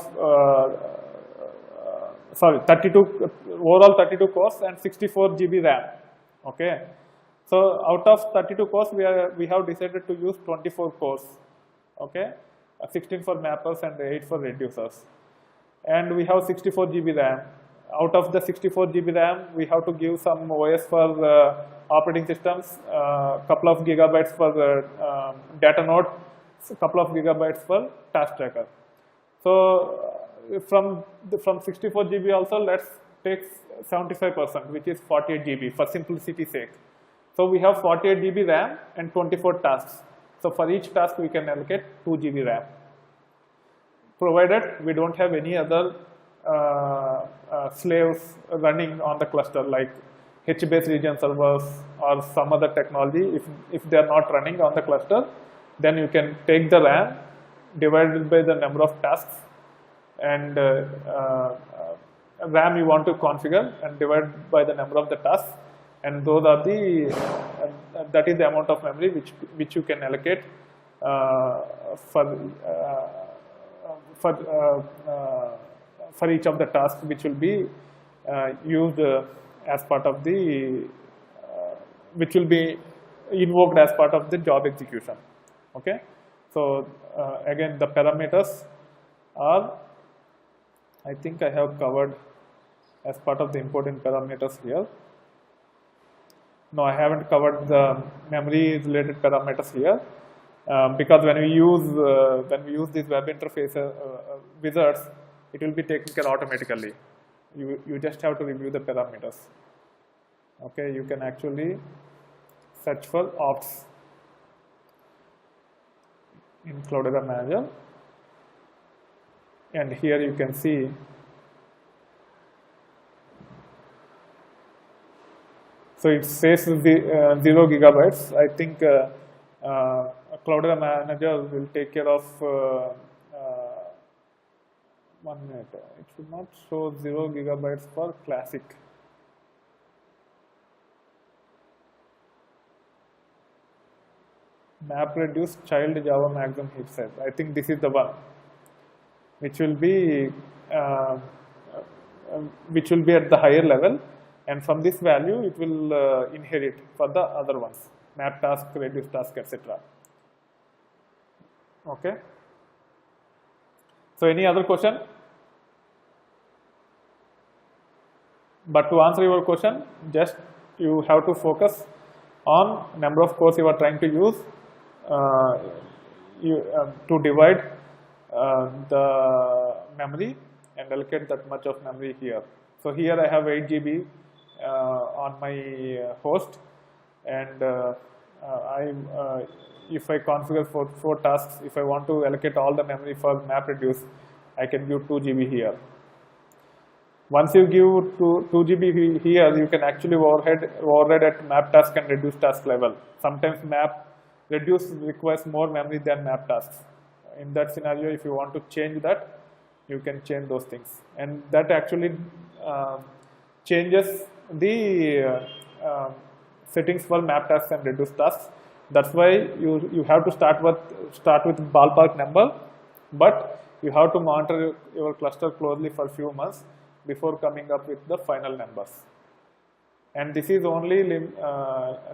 32 overall 32 cores and 64 GB RAM. Okay. So out of 32 cores, we have decided to use 24 cores, okay, 16 for mappers and 8 for reducers, and we have 64 GB RAM. Out of the 64 GB RAM, we have to give some OS for operating systems, couple of gigabytes for data node, couple of gigabytes for task tracker. So from 64 GB also, let's take 75%, which is 48 GB for simplicity's sake. So we have 48 GB RAM and 24 tasks. So for each task we can allocate 2 GB RAM, provided we don't have any other slaves running on the cluster, like HBase region servers or some other technology. If they are not running on the cluster, then you can take the RAM divided by the number of tasks, and RAM you want to configure, and divide by the number of the tasks. And those are that is the amount of memory which you can allocate for each of the tasks which will be used as part of the which will be invoked as part of the job execution. Okay, so again the parameters are, I think I have covered as part of the important parameters here. No, I haven't covered the memory related parameters here because when we use these web interface wizards, it will be taken care automatically. You just have to review the parameters. Okay, you can actually search for ops in Cloudera Manager, and here you can see so it says the 0 gigabytes. I think Cloudera Manager will take care of 1 minute. It should not show 0 gigabytes for classic. MapReduce child Java maximum heap size. I think this is the one which will be at the higher level, and from this value it will inherit for the other ones, map task, reduce task, etc. Okay. So any other question? But to answer your question, just you have to focus on number of cores you are trying to use to divide the memory and allocate that much of memory here. So here I have 8 GB on my host, and if I configure for 4 tasks, if I want to allocate all the memory for MapReduce, I can give 2 GB here. Once you give 2 GB here, you can actually override at map task and reduce task level. Sometimes MapReduce requires more memory than map tasks. In that scenario, if you want to change that, you can change those things, and that actually changes the settings for map tasks and reduce tasks. That's why you have to start with ballpark number, but you have to monitor your cluster closely for a few months before coming up with the final numbers. And this is only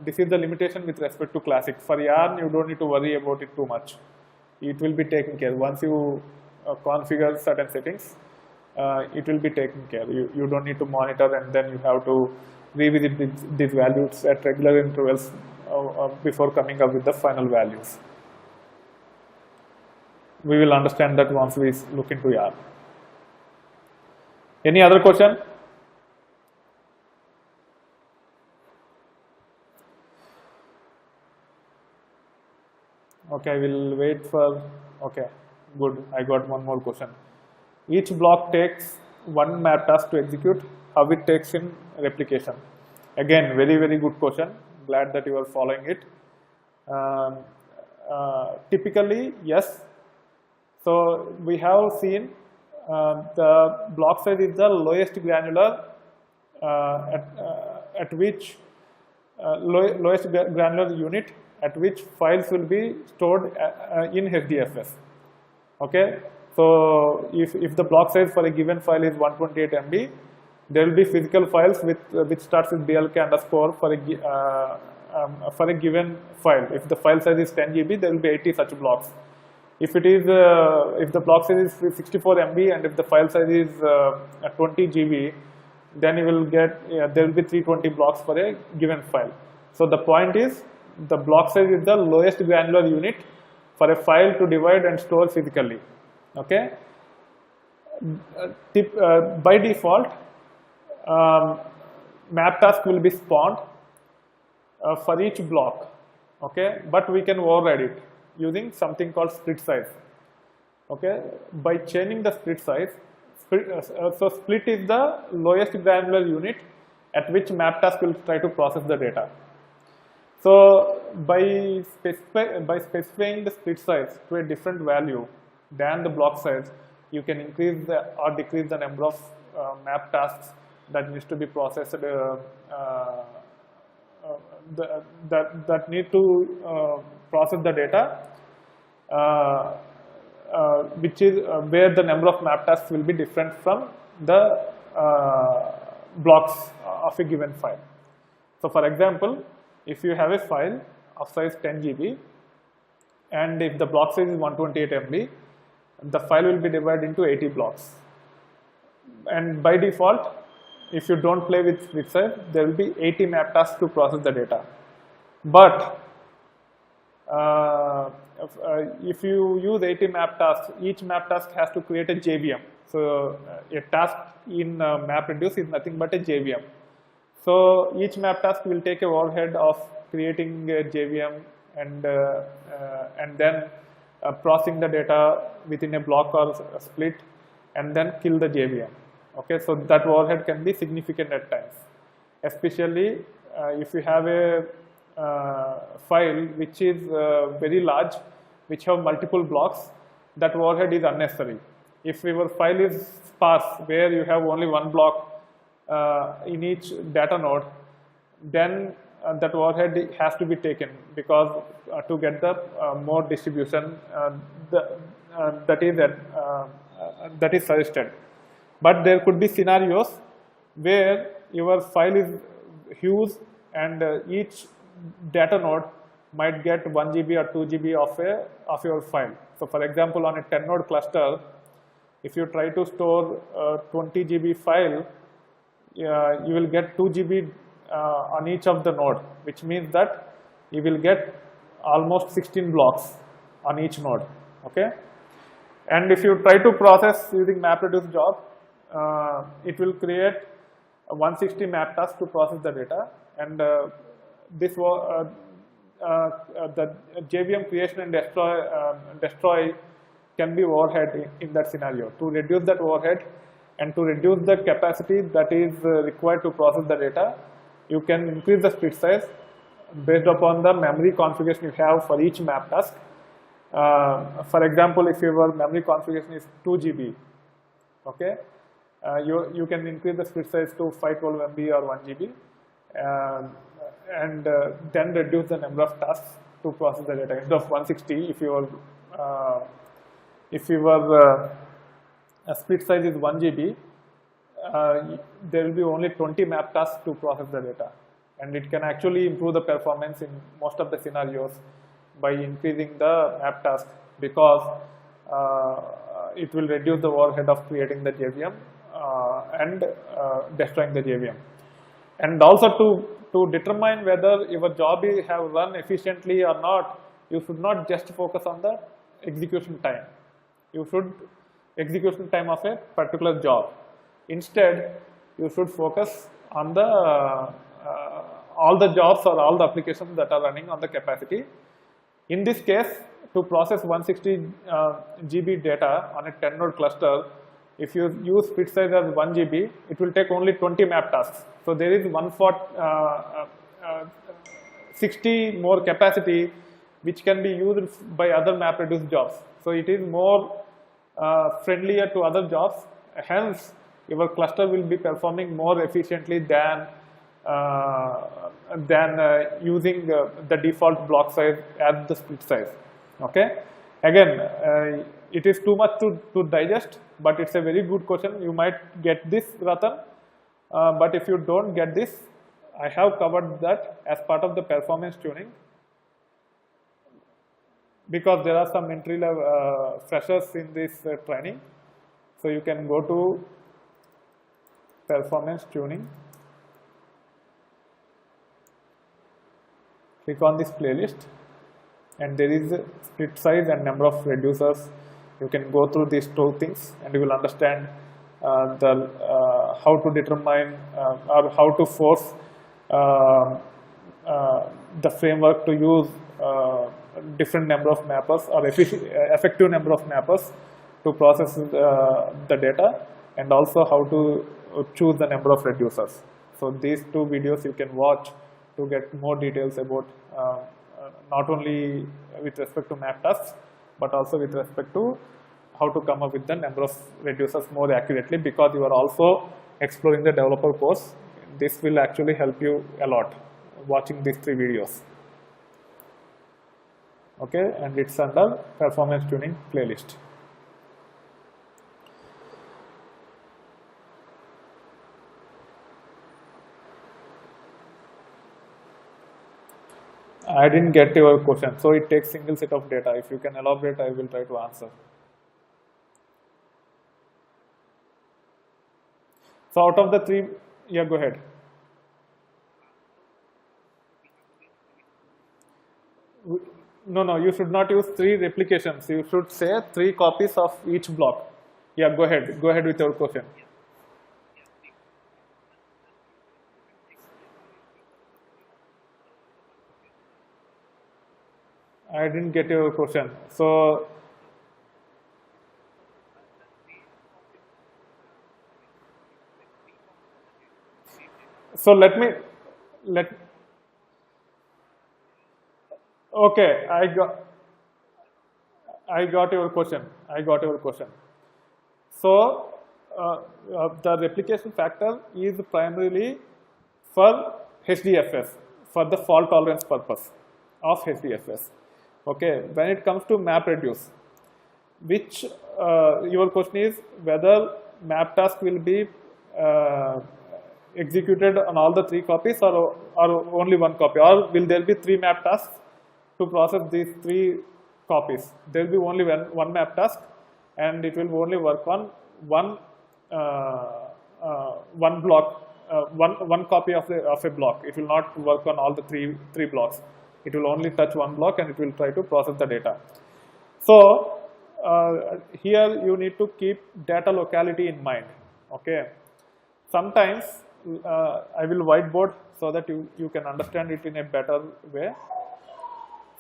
this is the limitation with respect to classic. For yarn, you don't need to worry about it too much. It will be taken care. Once you configure certain settings, it will be taken care. You don't need to monitor, and then you have to revisit these values at regular intervals before coming up with the final values. We will understand that once we look into yarn. Any other question? Okay, I will wait for, okay, good, I got one more question. Each block takes one map task to execute, how it takes in replication. Again, very, very good question. Glad that you are following it. Typically, yes. So we have seen the block size is the lowest granular at which lowest granular unit at which files will be stored in HDFS. Okay, so if the block size for a given file is 128 MB, there will be physical files which starts with BLK underscore for a given file. If the file size is 10 GB, there will be 80 such blocks. If it is if the block size is 64 MB and if the file size is 20 GB, then you will get there will be 320 blocks for a given file. So the point is, the block size is the lowest granular unit for a file to divide and store physically. Okay. By default, map task will be spawned for each block. Okay, but we can override it using something called split size. Okay, by changing the split size, so split is the lowest granular unit at which map task will try to process the data. So by specifying the split size to a different value than the block size, you can increase or decrease the number of map tasks that needs to be processed, that need to process the data which is where the number of map tasks will be different from the blocks of a given file. So for example, if you have a file of size 10 GB and if the block size is 128 MB, the file will be divided into 80 blocks. And by default, if you don't play with split size, there will be 80 map tasks to process the data. But if you use 80 map tasks, each map task has to create a JVM. So a task in MapReduce is nothing but a JVM. So each map task will take a overhead of creating a JVM and then processing the data within a block or a split and then kill the JVM. Okay, so that overhead can be significant at times, especially if you have a file which is very large, which have multiple blocks, that overhead is unnecessary. If your file is sparse, where you have only one block in each data node, then that overhead has to be taken, because to get the more distribution that is suggested. But there could be scenarios where your file is huge and each data node might get 1 GB or 2 GB of your file. So for example, on a 10 node cluster, if you try to store a 20 GB file, you will get 2 GB on each of the node, which means that you will get almost 16 blocks on each node. Okay, and if you try to process using MapReduce job, it will create 160 map tasks to process the data, and the JVM creation and destroy can be overhead in that scenario. To reduce that overhead and to reduce the capacity that is required to process the data, you can increase the split size based upon the memory configuration you have for each map task. For example, if your memory configuration is 2 GB, okay, you can increase the split size to 512 MB or 1 GB and then reduce the number of tasks to process the data. Instead of 160, if your split size is 1 GB, there will be only 20 map tasks to process the data, and it can actually improve the performance in most of the scenarios by increasing the map task, because it will reduce the overhead of creating the JVM and destroying the JVM. And also to determine whether your job have run efficiently or not, you should not just focus on the execution time. You should execution time of a particular job. Instead, you should focus on the all the jobs or all the applications that are running on the capacity. In this case, to process 160 GB data on a 10 node cluster, if you use split size as 1 GB, it will take only 20 map tasks. So there is 60 more capacity which can be used by other MapReduce jobs. So it is more friendlier to other jobs. Hence, your cluster will be performing more efficiently than using the default block size as the split size. Okay. Again, it is too much to digest, but it's a very good question. You might get this, Ratan, but if you don't get this, I have covered that as part of the performance tuning, because there are some entry level freshers in this training. So you can go to performance tuning, click on this playlist, and there is split size and number of reducers. You can go through these two things and you will understand how to determine or how to force the framework to use different number of mappers or effective number of mappers to process the data, and also how to choose the number of reducers. So these two videos you can watch to get more details about not only with respect to map tasks, but also with respect to how to come up with the number of reducers more accurately, because you are also exploring the developer course. This will actually help you a lot watching these 3 videos. Okay, and it's under performance tuning playlist. I didn't get your question. So it takes single set of data. If you can elaborate, I will try to answer. So out of the three, yeah, go ahead. No, you should not use three replications. You should say three copies of each block. Yeah, go ahead. Go ahead with your question. I didn't get your question. So let okay, I got your question. I got your question. So the replication factor is primarily for HDFS, for the fault tolerance purpose of HDFS. Okay, when it comes to map reduce, which your question is whether map task will be executed on all the three copies or only one copy, or will there be three map tasks to process these three copies? There will be only one map task, and it will only work on one block, one copy of a block. It will not work on all the three blocks. It will only touch one block, and it will try to process the data. So here you need to keep data locality in mind. Okay. Sometimes I will whiteboard so that you can understand it in a better way.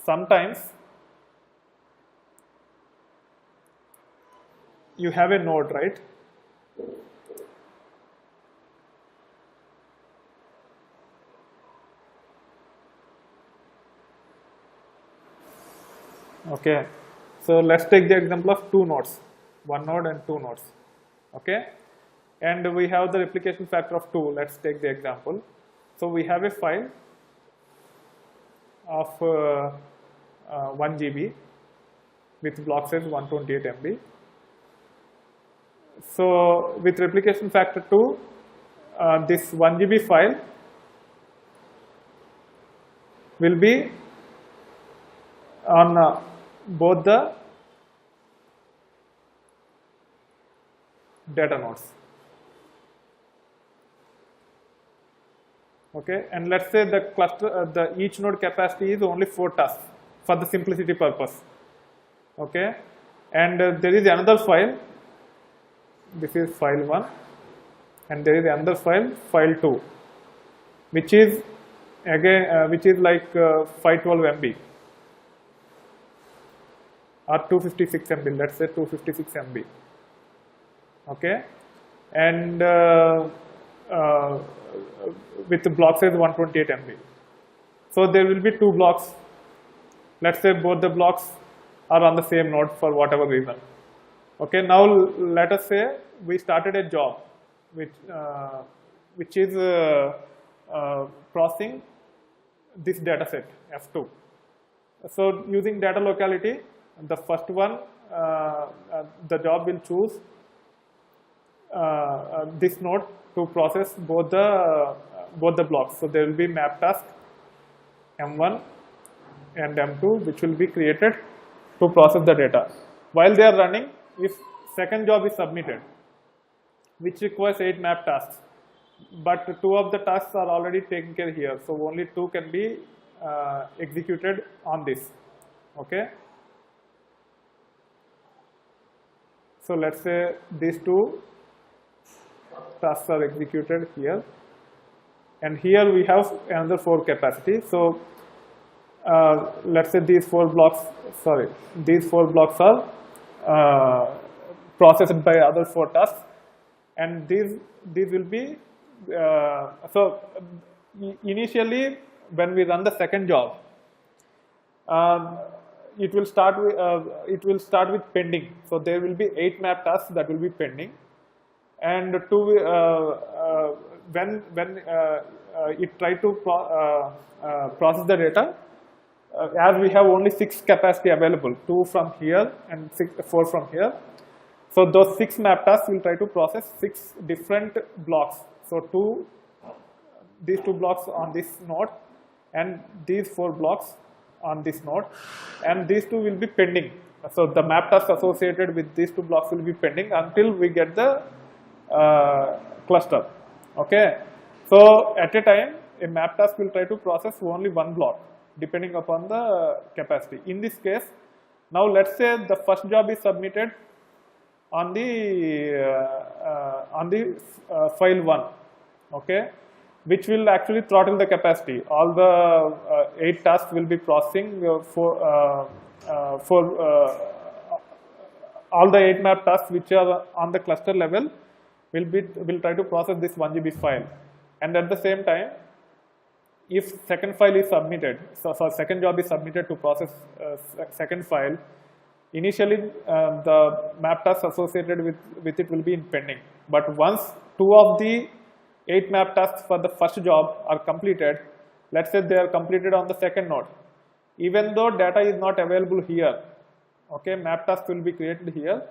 Sometimes you have a node, right? Okay, so let's take the example of two nodes, one node and two nodes. Okay, and we have the replication factor of 2. Let's take the example. So we have a file of 1 GB with block size 128 MB. So with replication factor 2, this 1 GB file will be on both the data nodes. Okay, and let's say the cluster, each node capacity is only 4 tasks for the simplicity purpose. Okay, and there is another file. This is file 1, and there is another file, file 2, which is again which is like 512 MB or 256 MB. Let's say 256 MB. Okay, and with the block size 128 MB. So there will be 2 blocks. Let's say both the blocks are on the same node for whatever reason. Okay, now let us say we started a job which is processing this data set F2. So using data locality, the first one, the job will choose this node to process both the blocks. So there will be map task M1 and M2, which will be created to process the data. While they are running, if second job is submitted, which requires 8 map tasks, but 2 of the tasks are already taken care here, so only 2 can be executed on this. Okay. So let's say these 2 tasks are executed here, and here we have another 4 capacity. So let's say these 4 blocks are processed by other 4 tasks, and these will be so initially when we run the second job, it will start with pending. So there will be 8 map tasks that will be pending, and when it try to process the data, as we have only 6 capacity available, 2 from here and 4 from here. So those 6 map tasks will try to process 6 different blocks. So these two blocks on this node, and these 4 blocks on this node, and these 2 will be pending. So the map task associated with these 2 blocks will be pending until we get the cluster. Okay. So at a time, a map task will try to process only 1 block depending upon the capacity. In this case, now let's say the first job is submitted on the file 1, okay, which will actually throttle the capacity. All the 8 tasks will be processing all the 8 map tasks which are on the cluster level will try to process this 1 GB file. And at the same time, if second file is submitted, so second job is submitted to process second file, initially the map tasks associated with it will be in pending. But once 2 of the 8 map tasks for the first job are completed, let's say they are completed on the second node, even though data is not available here, okay, map tasks will be created here,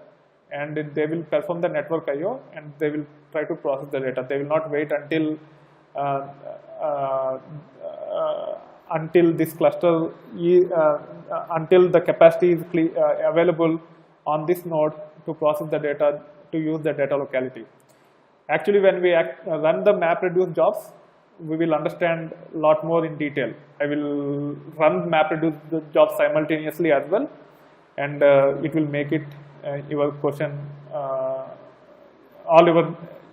and they will perform the network I/O, and they will try to process the data. They will not wait until this cluster until the capacity is available on this node to process the data, to use the data locality. Actually, when we run the MapReduce jobs, we will understand a lot more in detail. I will run MapReduce jobs simultaneously as well, and it will make it your question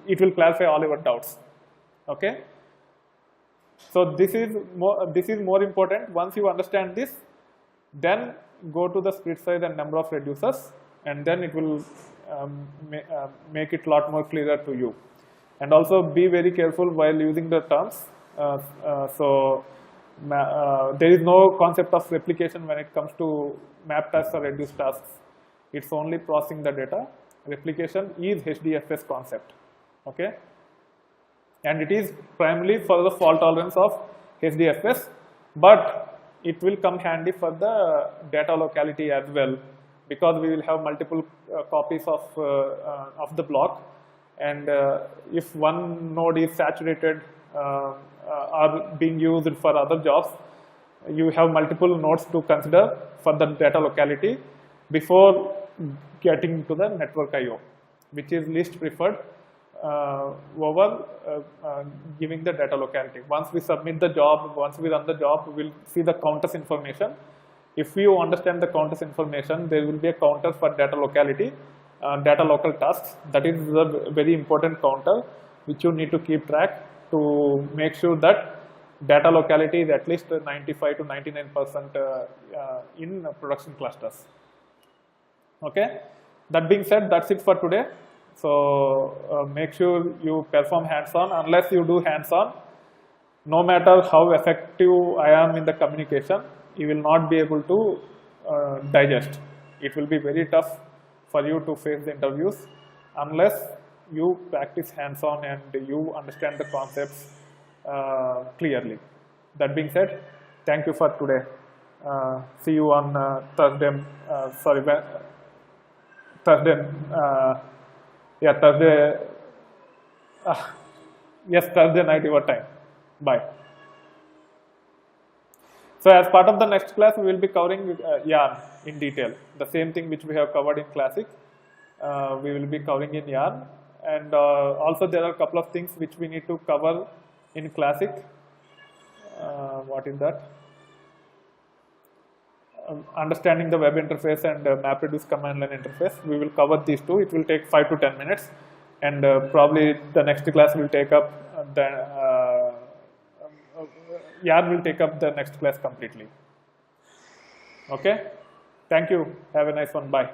it will clarify all your doubts. Okay. So this is more important. Once you understand this, then go to the split size and number of reducers, and then it will make it a lot more clearer to you. And also be very careful while using the terms. There is no concept of replication when it comes to map tasks or reduce tasks. It's only processing the data. Replication is HDFS concept. Okay. And it is primarily for the fault tolerance of HDFS, but it will come handy for the data locality as well, because we will have multiple copies of the block, and if one node is saturated or being used for other jobs, you have multiple nodes to consider for the data locality before getting to the network I/O, which is least preferred over giving the data locality. Once we submit the job, once we run the job, we will see the counters information. If you understand the counters information, there will be a counter for data locality, data local tasks. That is a very important counter which you need to keep track to make sure that data locality is at least 95 to 99% in production clusters. Okay. That being said, that's it for today. So make sure you perform hands-on. Unless you do hands-on, no matter how effective I am in the communication, you will not be able to digest. It will be very tough for you to face the interviews unless you practice hands-on and you understand the concepts clearly. That being said, thank you for today. See you on Thursday. Thursday night your time. Bye. So as part of the next class, we will be covering yarn in detail. The same thing which we have covered in classic, we will be covering in yarn. And also there are a couple of things which we need to cover in classic. What is that? Understanding the web interface and MapReduce command line interface. We will cover these two. It will take 5 to 10 minutes, and probably the next class will take up yarn will take up the next class completely. Okay. Thank you. Have a nice one. Bye.